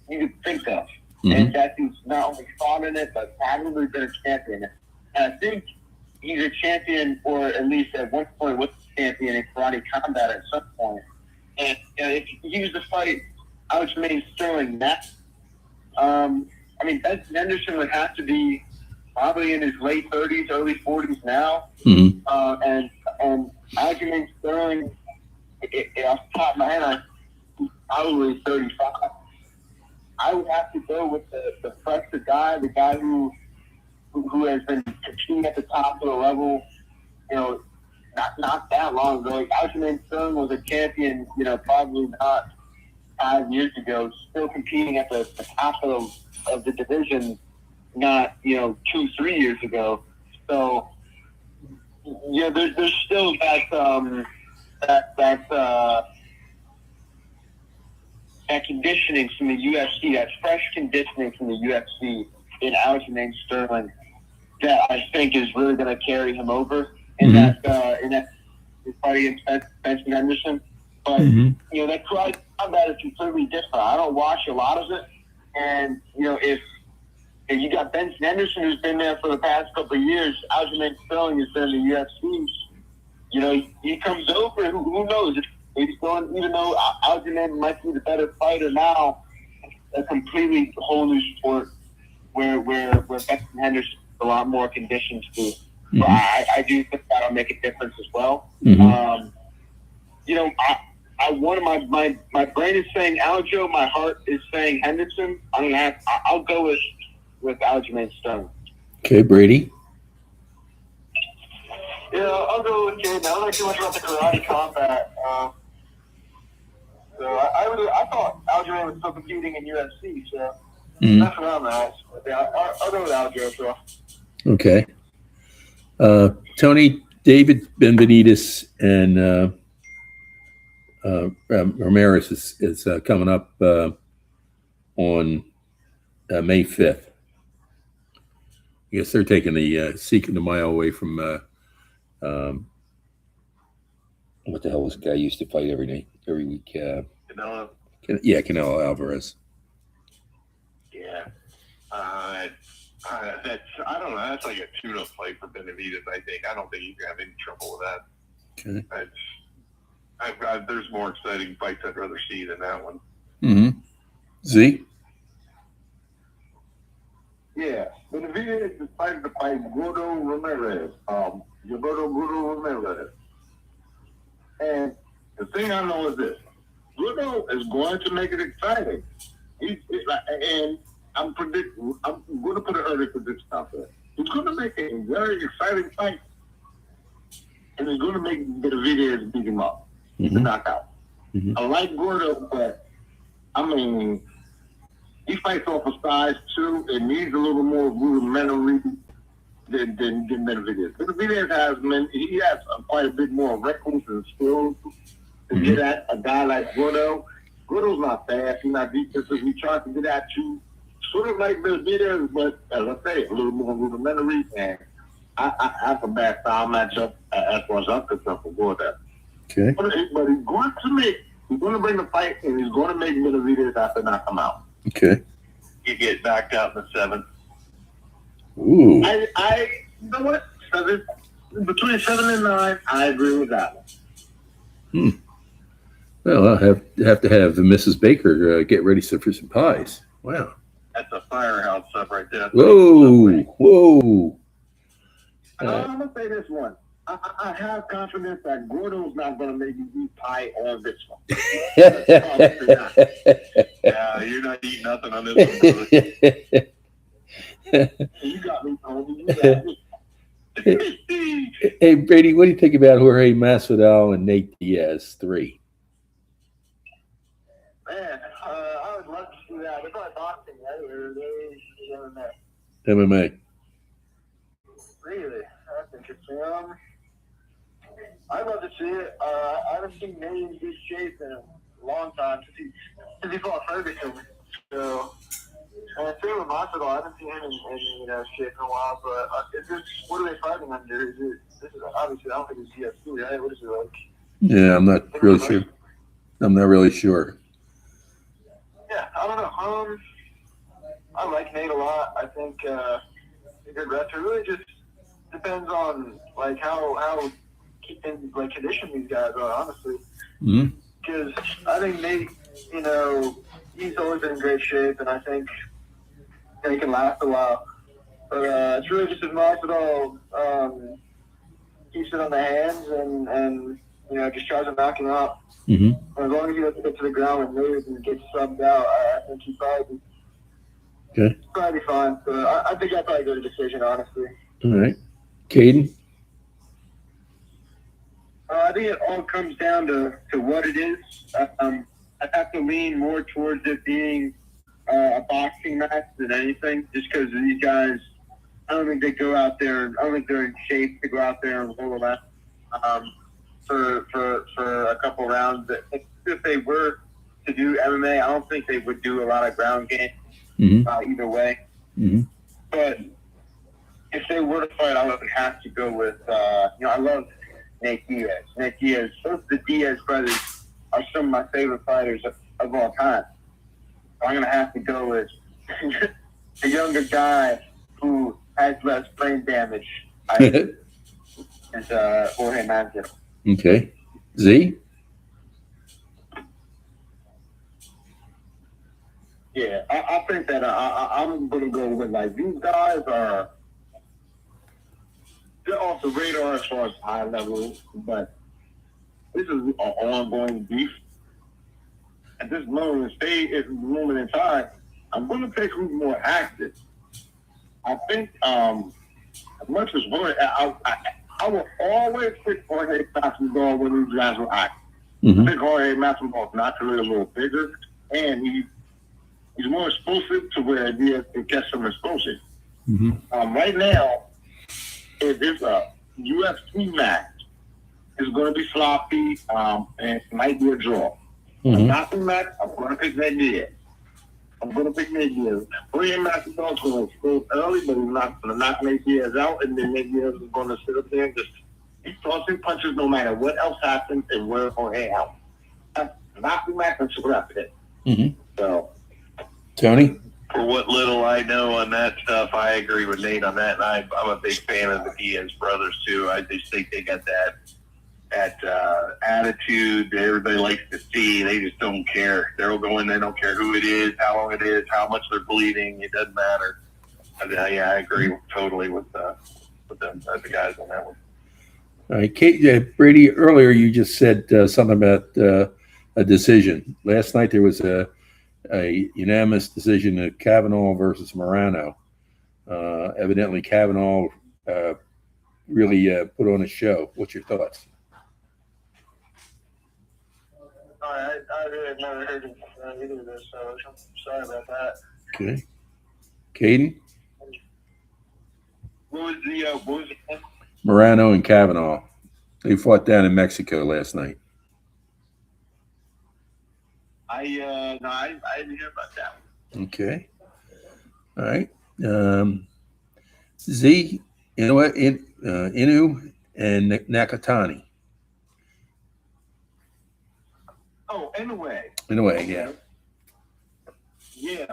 D: think of. Mm-hmm. And that dude's not only fought in it, but probably been a champion. And I think he's a champion, or at least at one point was a champion in karate combat at some point. And if he was to fight Aljamain Sterling next, I mean, Benson Henderson would have to be probably in his late 30s, early 40s now.
A: Mm-hmm.
D: And Aljamain Sterling, off the top of my head, he's probably 35. I would have to go with the fresher guy, the guy who has been competing at the top of the level, not that long ago. Like Aljamain Sterling was a champion, probably not 5 years ago, still competing at the top of the division, not 2-3 years ago. So yeah, there's still that conditioning from the UFC, that fresh conditioning from the UFC in Aljamain Sterling that I think is really going to carry him over in that fight against Benson Henderson. But that combat is completely different. I don't watch a lot of it, and if you got Benson Henderson who's been there for the past couple of years, Aljamain Sterling has been in the UFC. He comes over. Who knows? If he's going, even though Aljamain might be the better fighter now, a completely whole new sport where Benson Henderson is a lot more conditioned to. So I do think that'll make a difference as well. One of my brain is saying Aljo, my heart is saying Henderson. I'll go with Aljamain Sterling.
A: Okay, Brady.
D: Yeah, I'll go with Jaden. I don't know too much about the karate combat. So I thought Aljamain was still competing in UFC, so that's what I'm at. Yeah, I'll go with Aljo, so.
A: Okay. Tony, David Benavidez and Ramirez is coming up on May 5th. I guess they're taking the Cinco de Mayo away from what the hell was the guy used to fight every week?
B: Canelo.
A: Canelo Alvarez.
B: Yeah. That's, I don't know. That's like a tune-up fight for Benavidez, I think. I don't think you can have any trouble with that.
A: Okay.
B: There's more exciting fights I'd rather see than that one.
A: Mm-hmm. Z?
D: Yeah. Benavidez decided to fight Gordo Ramirez. Gilberto Gordo Ramirez. And the thing I know is this. Gordo is going to make it exciting. And I'm going to put an early prediction out there. He's going to make a very exciting fight, and he's going to make Benavidez beat him up, the knockout. I like Gordo, but I mean, he fights off of size too. It needs a little more rudimentary than Benavidez. Benavidez he has quite a bit more reckless and skills to get at a guy like Gordo. Gordo's not fast. He's not defensive. He tries to get at you. Sort of like Benavidez, but as I say, a little more rudimentary, and that's a bad style matchup as far as I'm concerned for Gordo.
A: Okay.
D: But he's going to bring the fight, and he's going to make Benavidez have to knock him out.
A: Okay.
B: You get backed out in the 7th.
A: Ooh.
D: You know what? Between 7 and 9, I agree with that one.
A: Well, I'll have to have Mrs. Baker get ready for some pies. Wow.
B: That's a firehouse stuff right there.
A: Whoa.
D: I'm going to say this one. I have confidence that Gordo's not going to make you eat pie on this one.
B: Yeah, you're not eating nothing on this one, brother.
D: You got me, Tony. You got me.
A: Hey, Brady, what do you think about Jorge Masvidal and Nate Diaz 3?
D: Man, I would love to see that. They're probably boxing, right? Or
A: MMA. MMA.
D: Really? That's interesting. I'd love to see it. I haven't seen Nate in good shape in a long time since he fought Ferguson. So, and same with Masvidal. I haven't seen him in shape in a while. But what are they fighting under? This is obviously, I don't think it's UFC, right? What is it like?
A: Yeah, I'm not really sure.
D: Yeah, I don't know. I like Nate a lot. I think he's a good wrestler. It really just depends on like how conditioned these guys are, honestly. Because I think Nate, he's always been in great shape, and I think they can last a while. But it's really just as Masvidal keeps it on the hands and just tries to knock him out.
A: Mm-hmm.
D: As long as he doesn't get to the ground and move and get subbed out, I think he'd probably be fine. So I think I'd probably go to decision, honestly.
A: All right. Caden?
D: I think it all comes down to what it is. I'd have to lean more towards it being a boxing match than anything, just because these guys, I don't think they go out there. I don't think they're in shape to go out there and roll them out for a couple rounds. If they were to do MMA, I don't think they would do a lot of ground game either way.
A: Mm-hmm.
D: But if they were to fight, I would have to go with. I love Nate Diaz. Both the Diaz brothers are some of my favorite fighters of all time. I'm going to have to go with the younger guy who has less brain damage. Is Jorge Masvidal.
A: Okay. Z?
D: Yeah, I think that I'm going to go with, like, these guys are, they're off the radar as far as high level, but this is an ongoing beef. At this moment in time, I'm going to pick who's more active. I think, as much as one, I will always pick Jorge Masvidal when these guys were active. I think Jorge Masvidal is naturally a little bigger, and he's more explosive to where Diaz can catch some explosive. Right now, if it's a UFC match, it's going to be sloppy, and it might be a draw. A boxing match, I'm going to pick Nate Diaz. Jorge Masvidal is going to explode early, but he's not going to knock Nate Diaz out, and then Nate Diaz is going to sit up there and just keep tossing punches no matter what else happens and where Jorge out. Boxing match, and scrap it. So,
A: Tony?
B: For what little I know on that stuff, I agree with Nate on that, and I'm a big fan of the Diaz brothers too. I just think they got that attitude that everybody likes to see. They just don't care. They'll go in. They don't care who it is, how long it is, how much they're bleeding. It doesn't matter. Yeah, I agree totally with them, the guys on that one.
A: All right. Kate, Brady, earlier you just said something about a decision. Last night there was a unanimous decision of Kavanaugh versus Morano. Evidently, Kavanaugh really put on a show. What's your thoughts?
D: I really never heard of either of this, so I'm sorry about that.
A: Okay. Caden?
D: What was the
A: Morano and Kavanaugh. They fought down in Mexico last night.
D: I didn't hear about that.
A: Okay. All right. Z, Inu and Nakatani.
D: Oh, anyway.
A: Yeah.
D: Yeah.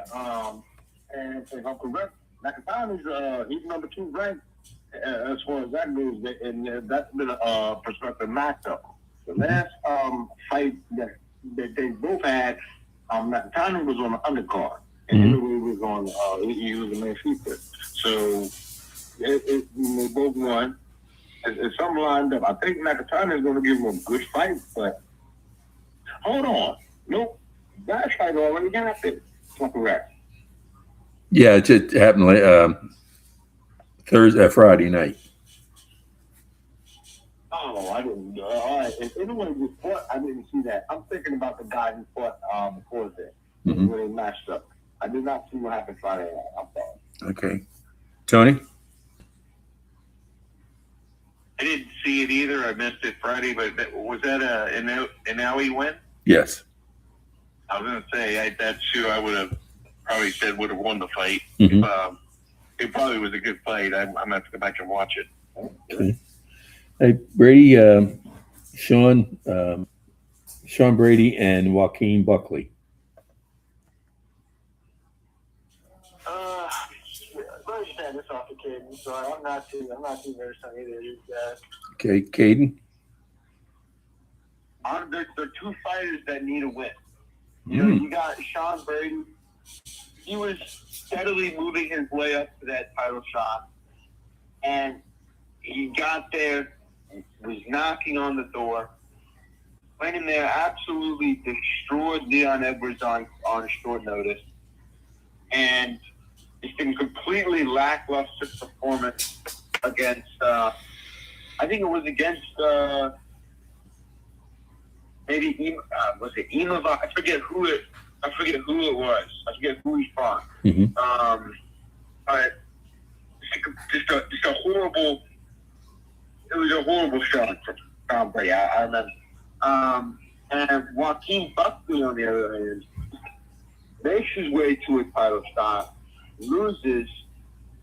D: And if I'm correct, Nakatani's he's number 2 ranked as far as that goes, and that's been a prospective matchup. The last fight that they both had, Nakatani was on the undercard, and Inoue was on he was the main feature. So they both won. It's something lined up. I think Nakatani is going to give him a good fight, but hold on. Nope. That fight already happened. Correct.
A: Yeah, it just happened Friday night.
D: Oh, I didn't. All right. If anyone was fought, I didn't see that. I'm thinking about the guy who fought before that, when they matched up. I did not see what happened Friday night. I'm sorry.
A: Okay. Tony?
B: I didn't see it either. I missed it Friday, but was that an Inoue win?
A: Yes.
B: I was going to say that's who I would have probably said would have won the fight. It probably was a good fight. I'm going to have to go back and watch it.
A: Okay. Hey, Brady, Sean Brady and Joaquin Buckley.
D: Let me stand this off the kid. So I'm not too versed on either of these guys.
A: Okay, Caden.
D: They're 2 fighters that need a win. You know, you got Sean Brady. he was steadily moving his way up to that title shot, and he got there, was knocking on the door, went in there, absolutely destroyed Leon Edwards on short notice, and it's been completely lackluster performance against, I think it was against, maybe, was it Imavov? I forget who it was. I forget who he fought.
A: Mm-hmm.
D: But just a horrible, it was a horrible showing for Tom Brady. I remember. And Joaquin Buckley, on the other hand, makes his way to a title shot, loses.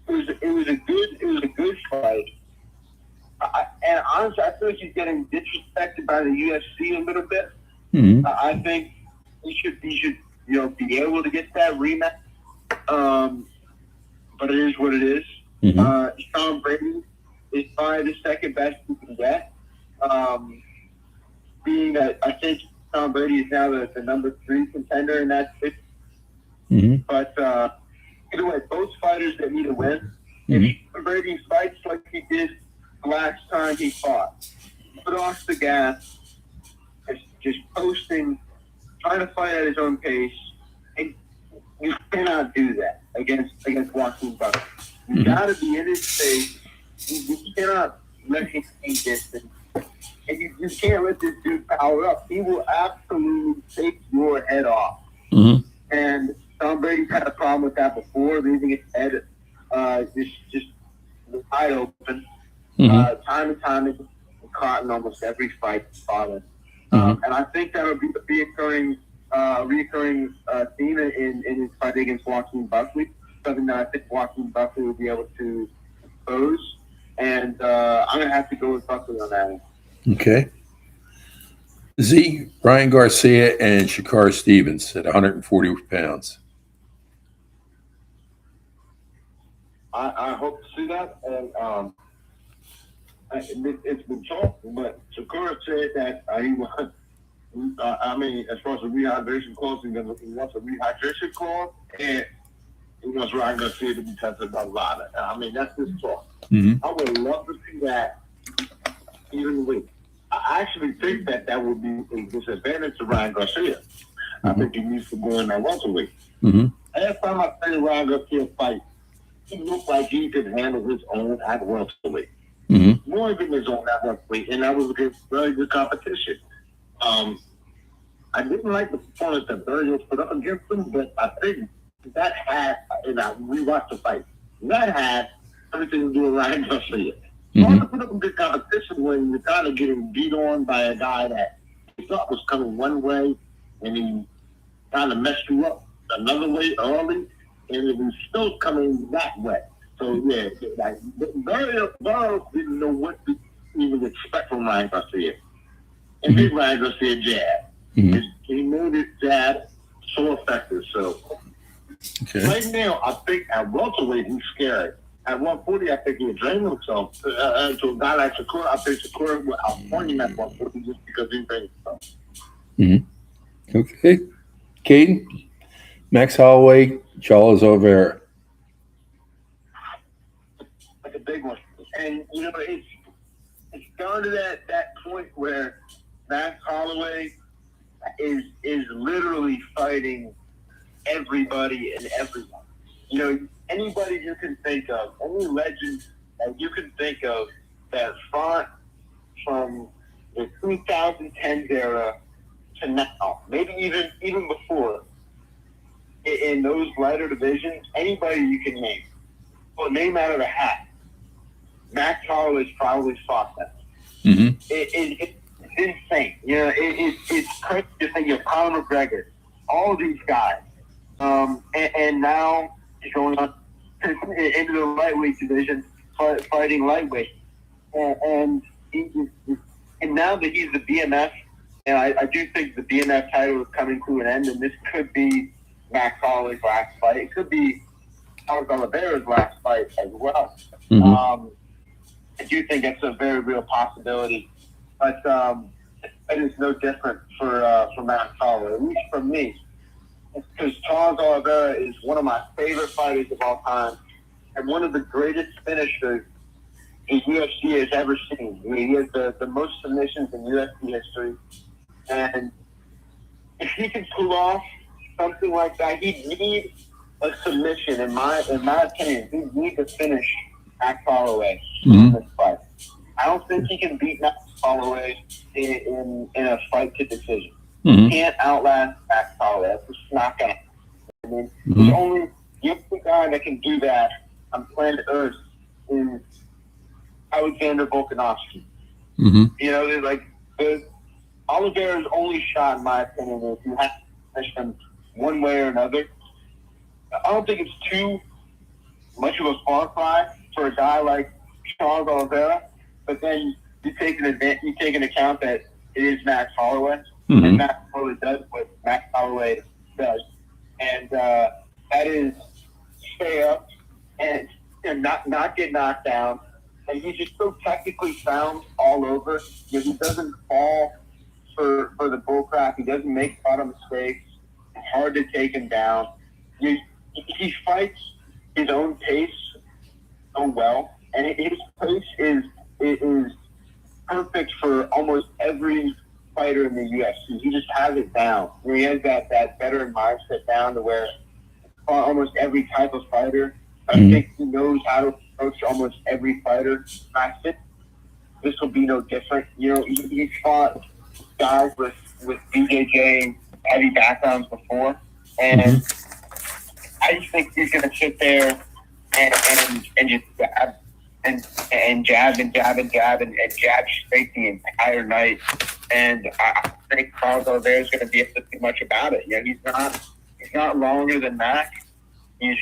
D: It was a good fight. And honestly, I feel like he's getting disrespected by the UFC a little bit.
A: Mm-hmm.
D: I think he should be able to get that rematch. But it is what it is.
A: Mm-hmm.
D: Tom Brady is probably the second best you can get. Being that I think Tom Brady is now the number 3 contender in that fit.
A: Mm-hmm.
D: But either way, both fighters that need a win.
A: Mm-hmm.
D: If Tom Brady fights like he did the last time he fought, put off the gas, just posting, trying to fight at his own pace, and you cannot do that against Joaquin Buckley. You got to be in his face. You cannot let him be distant. And you can't let this dude power up. He will absolutely take your head off.
A: Mm-hmm.
D: And Tom Brady's had a problem with that before, leaving his head just wide open.
A: Mm-hmm.
D: Time and time, it's caught in almost every fight he's fought in.
A: Mm-hmm.
D: And I think that would be the reoccurring theme in his fight against Joaquin Buckley. Something that I think Joaquin Buckley will be able to expose. And I'm going to have to go with Buckley on that one.
A: Okay. Z, Ryan Garcia and Shakar Stevens at 140 pounds.
E: I hope to see that. And it's been talked, but Shakar said that he wants, as far as the rehydration clause, he wants a rehydration clause, and he wants Ryan Garcia to be tested by Lada. That's his talk.
A: Mm-hmm.
E: I would love to see that even with. I actually think that would be a disadvantage to Ryan Garcia.
A: Mm-hmm.
E: I think he needs to go in that welterweight.
A: Mm-hmm.
E: Last time I played Ryan Garcia fight, he looked like he could handle his own at welterweight.
A: Mm-hmm.
E: More than his own at welterweight, and that was against very good competition. I didn't like the performance that Berrios put up against him, but I think that had, and I rewatched the fight, that had everything to do with Ryan Garcia.
A: Mm-hmm.
E: Hard to put up a good competition when you're kind of getting beat on by a guy that you thought was coming one way, and he kind of messed you up another way early, and it was still coming that way. So, yeah, like, Berrios didn't know what to even expect from Ryan Garcia. And
A: Mm-hmm.
E: Ryan Garcia jab.
A: Mm-hmm.
E: He made his jab so effective. So,
A: Okay.
E: right now, I think at welterweight, he's scary. At 140, I think he would drain himself. To a guy like Shakur, I think Shakur would outpoint him at 140 just because he drains himself.
A: Mm-hmm. Okay. Caden, Max Holloway, Charles Oliveira.
D: That's a big one. And, it's gone to that point where Max Holloway is literally fighting everybody and everyone. Anybody you can think of, any legend that you can think of that fought from the 2010 era to now, maybe even before, in those lighter divisions, anybody you can name. Well, name out of a hat. Max Holloway's probably fought them.
A: Mm-hmm.
D: It's insane. It's crazy to think of Conor McGregor, all these guys. And now he's going on into the lightweight division, fighting lightweight. And now that he's the BMF, and I do think the BMF title is coming to an end, and this could be Max Holloway's last fight. It could be Charles Oliveira's last fight as well.
A: Mm-hmm.
D: I do think that's a very real possibility. But it is no different for Max Holloway, at least for me. because Charles Oliveira is one of my favorite fighters of all time and one of the greatest finishers the UFC has ever seen. I mean, he has the most submissions in UFC history. And if he can pull off something like that, he'd need a submission, in my opinion. He'd need to finish Max Holloway in this fight. I don't think he can beat Max Holloway in a fight to decision. He can't outlast Max Holloway. That's just not going to happen. I mean, the only guy that can do that on planet Earth is Alexander Volkanovski. You know, they're like Oliveira's only shot, in my opinion, is you have to finish him one way or another. I don't think it's too much of a far cry for a guy like Charles Oliveira, but then you take into account that it is Max Holloway, and Max Holloway does what Max Holloway does, and that is stay up and not get knocked down. And he's just so technically sound all over. You know, he doesn't fall for the bullcrap. He doesn't make a lot of mistakes. It's hard to take him down. He fights his own pace so well, and his pace is perfect for almost every fighter in the UFC. He just has it down. He has that veteran mindset down to where almost every type of fighter. I think he knows how to approach almost every fighter. I think this will be no different. You know, he fought guys with BJJ heavy backgrounds before, and I just think he's going to sit there and just jab and jab straight the entire night. And I think Charles Oliveira is going to be able to do much about it. You know, he's not longer than Mac. He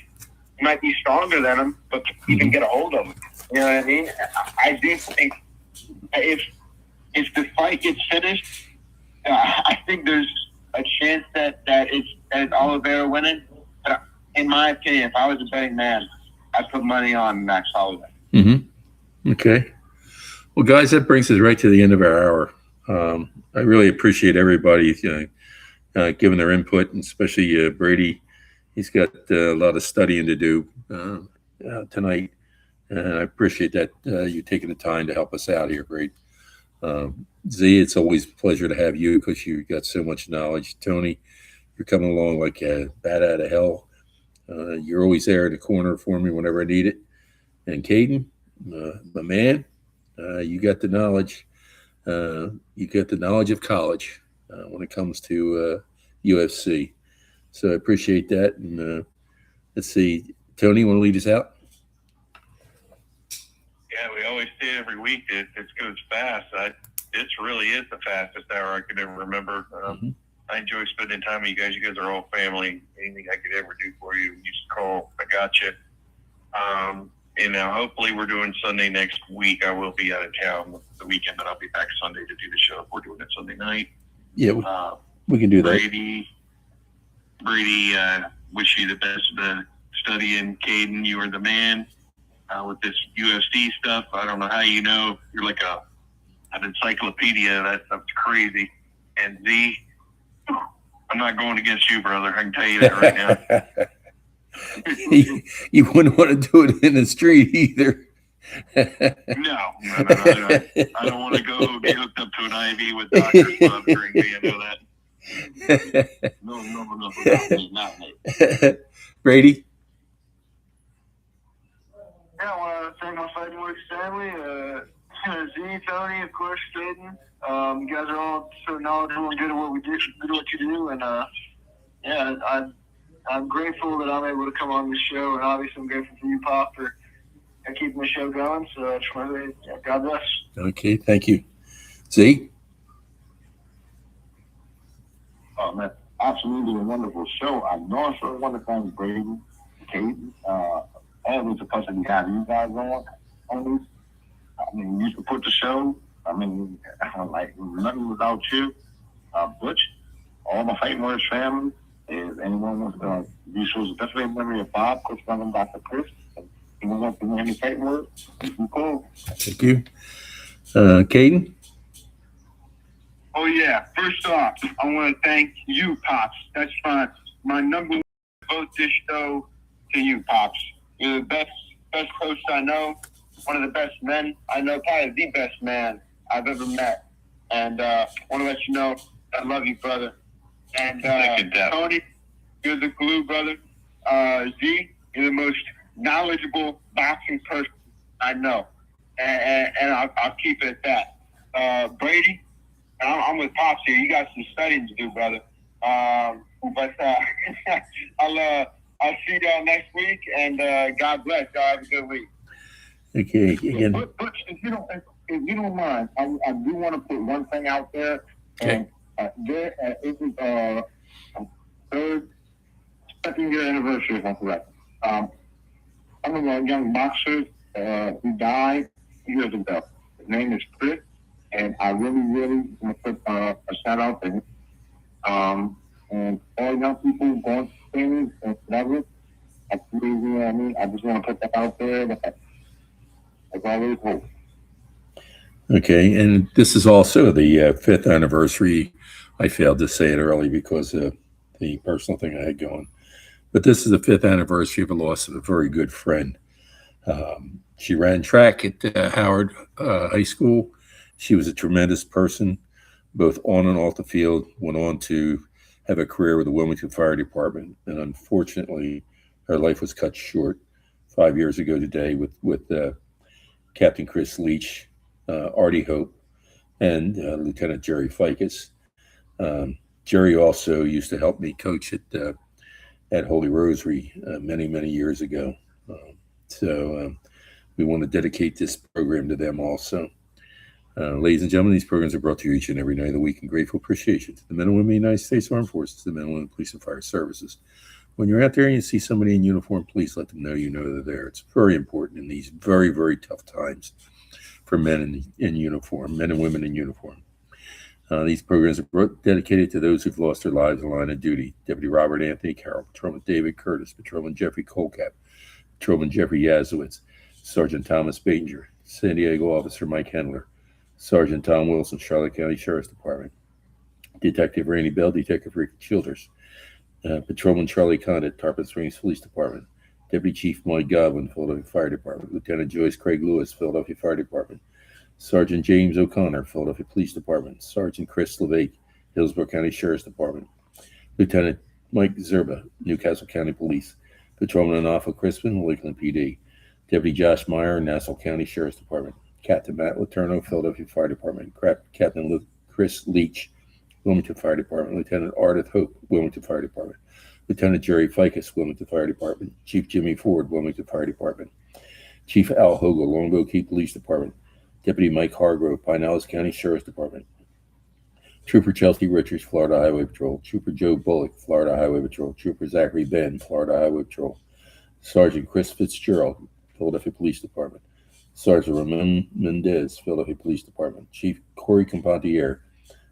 D: might be stronger than him, but he can get a hold of him. You know what I mean? I do think if the fight gets finished, I think there's a chance that it's Oliveira winning. But in my opinion, if I was a betting man, I'd put money on Max Holloway.
A: Okay. Well, guys, that brings us right to the end of our hour. I really appreciate everybody giving their input, and especially Brady. He's got a lot of studying to do tonight, and I appreciate that you taking the time to help us out here, Brady. Z, it's always a pleasure to have you because you've got so much knowledge. Tony, you're coming along like a bat out of hell. You're always there in the corner for me whenever I need it. And Caden, my man, you got the knowledge. You got the knowledge of college when it comes to UFC. So I appreciate that. And let's see, Tony, you want to lead us out?
B: Yeah, we always say every week it goes fast. This really is the fastest hour I could ever remember. I enjoy spending time with you guys. You guys are all family. Anything I could ever do for you, you just call. I got you. And now hopefully we're doing Sunday next week. I will be out of town the weekend, but I'll be back Sunday to do the show. We're doing it Sunday night.
A: Yeah, we can do that.
B: Brady, wish you the best of the studying. Caden, you are the man with this UFC stuff. I don't know how you know. You're like an encyclopedia. That's crazy. And Z, I'm not going against you, brother. I can tell you that right now.
A: You wouldn't want to do it in the street either.
B: No. I don't want to go get hooked up to an IV with doctors monitoring me. I know that. No, not me.
A: Brady?
D: Yeah, I want to thank my Fightnwords family. Z, Tony, of course, Caden. You guys are all so knowledgeable and good at what we do, good at what you do, and I'm grateful that I'm able to come on this show, and obviously I'm grateful for you, Pop, for keeping the show going. So I just want to say, God bless.
A: Okay, thank you. Z?
E: Oh, man, absolutely a wonderful show. I also want to thank Brady, Caden, always a pleasure to have you guys on this. I mean, you support the show. I mean, like nothing without you. Butch, all my Fightnwords family. If anyone wants to use shows, definitely in memory of Bob, Coach Brother, Dr. Chris. If anyone wants to know any Fightnwords, you can call.
A: Thank you. Caden?
D: Oh, yeah. First off, I want to thank you, Pops. That's my
E: my number one vote this show to you, Pops. You're the best coach I know, one of the best men I know, probably the best man I've ever met. And want to let you know I love you, brother. And Tony, you're the glue, brother. Z, you're the most knowledgeable boxing person I know. And I'll keep it at that. Brady, I'm with Pops here. You got some studying to do, brother. But I'll see y'all next week, and God bless. Y'all have a good week.
A: Okay, again.
E: But if you don't mind, I do want to put one thing out there.
A: Okay.
E: It was second year anniversary, if I'm correct. I'm a young boxer who died 2 years ago. His name is Chris, and I really want to put a shout out to him. And all young people going through things and whatever. I just want to put that out there. That's always hope.
A: Okay, and this is also the fifth anniversary. I failed to say it early because of the personal thing I had going. But this is the fifth anniversary of a loss of a very good friend. She ran track at Howard High School. She was a tremendous person, both on and off the field, went on to have a career with the Wilmington Fire Department. And unfortunately, her life was cut short 5 years ago today with Captain Chris Leach, Artie Hope, and Lieutenant Jerry Ficus. Jerry also used to help me coach at Holy Rosary many years ago. So we want to dedicate this program to them also. Ladies and gentlemen, these programs are brought to you each and every night of the week in grateful appreciation to the men and women of the United States Armed Forces, the men and women Police and Fire Services. When you're out there and you see somebody in uniform, please let them know you know they're there. It's very important in these very tough times for men in uniform, men and women in uniform. These programs are dedicated to those who've lost their lives in the line of duty. Deputy Robert Anthony Carroll, Patrolman David Curtis, Patrolman Jeffrey Colcap, Patrolman Jeffrey Yazowitz, Sergeant Thomas Banger, San Diego Officer Mike Hendler, Sergeant Tom Wilson, Charlotte County Sheriff's Department, Detective Randy Bell, Detective Rick Childers, Patrolman Charlie Condit, Tarpon Springs Police Department, Deputy Chief Mike Godwin, Philadelphia Fire Department, Lieutenant Joyce Craig Lewis, Philadelphia Fire Department, Sergeant James O'Connor, Philadelphia Police Department, Sergeant Chris LeVake, Hillsborough County Sheriff's Department, Lieutenant Mike Zerba, Newcastle County Police, Patrolman Anafo Crispin, Lakeland PD, Deputy Josh Meyer, Nassau County Sheriff's Department, Captain Matt Letourneau, Philadelphia Fire Department, Captain Chris Leach, Wilmington Fire Department, Lieutenant Ardith Hope, Wilmington Fire Department, Lieutenant Jerry Ficus, Wilmington Fire Department, Chief Jimmy Ford, Wilmington Fire Department, Chief Al Hogle, Longbow Key Police Department, Deputy Mike Hargrove, Pinellas County Sheriff's Department, Trooper Chelsea Richards, Florida Highway Patrol, Trooper Joe Bullock, Florida Highway Patrol, Trooper Zachary Ben, Florida Highway Patrol, Sergeant Chris Fitzgerald, Philadelphia Police Department, Sergeant Ramon Mendez, Philadelphia Police Department, Chief Corey Compantier,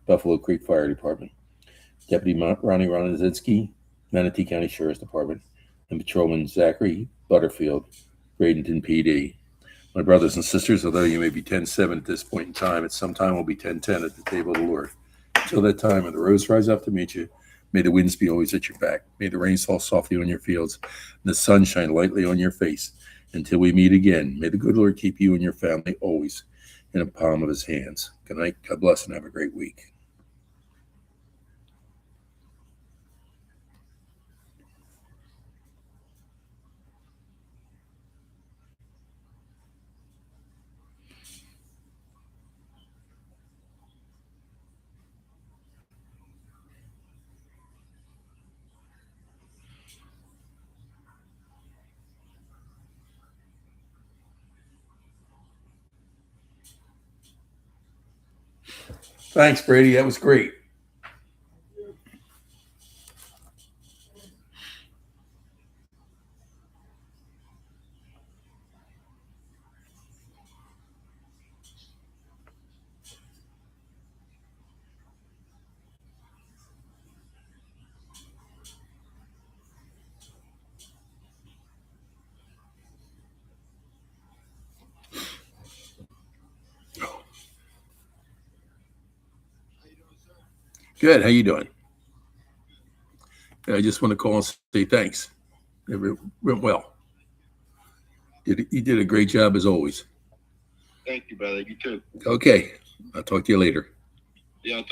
A: Buffalo Creek Fire Department, Deputy Ronnie Ronazinski, Manatee County Sheriff's Department, and Patrolman Zachary Butterfield, Bradenton PD. My brothers and sisters, although you may be 10-7 at this point in time, at some time we'll be 10-10 at the table of the Lord. Until that time, when the roads rise up to meet you, may the winds be always at your back. May the rain fall softly on your fields, and the sun shine lightly on your face. Until we meet again, may the good Lord keep you and your family always in the palm of his hands. Good night, God bless, and have a great week. Thanks, Brady. That was great. Good. How you doing? I just want to call and say thanks. It went well. You did a great job as always.
E: Thank you, brother. You too.
A: Okay. I'll talk to you later.
E: Yeah, I'll talk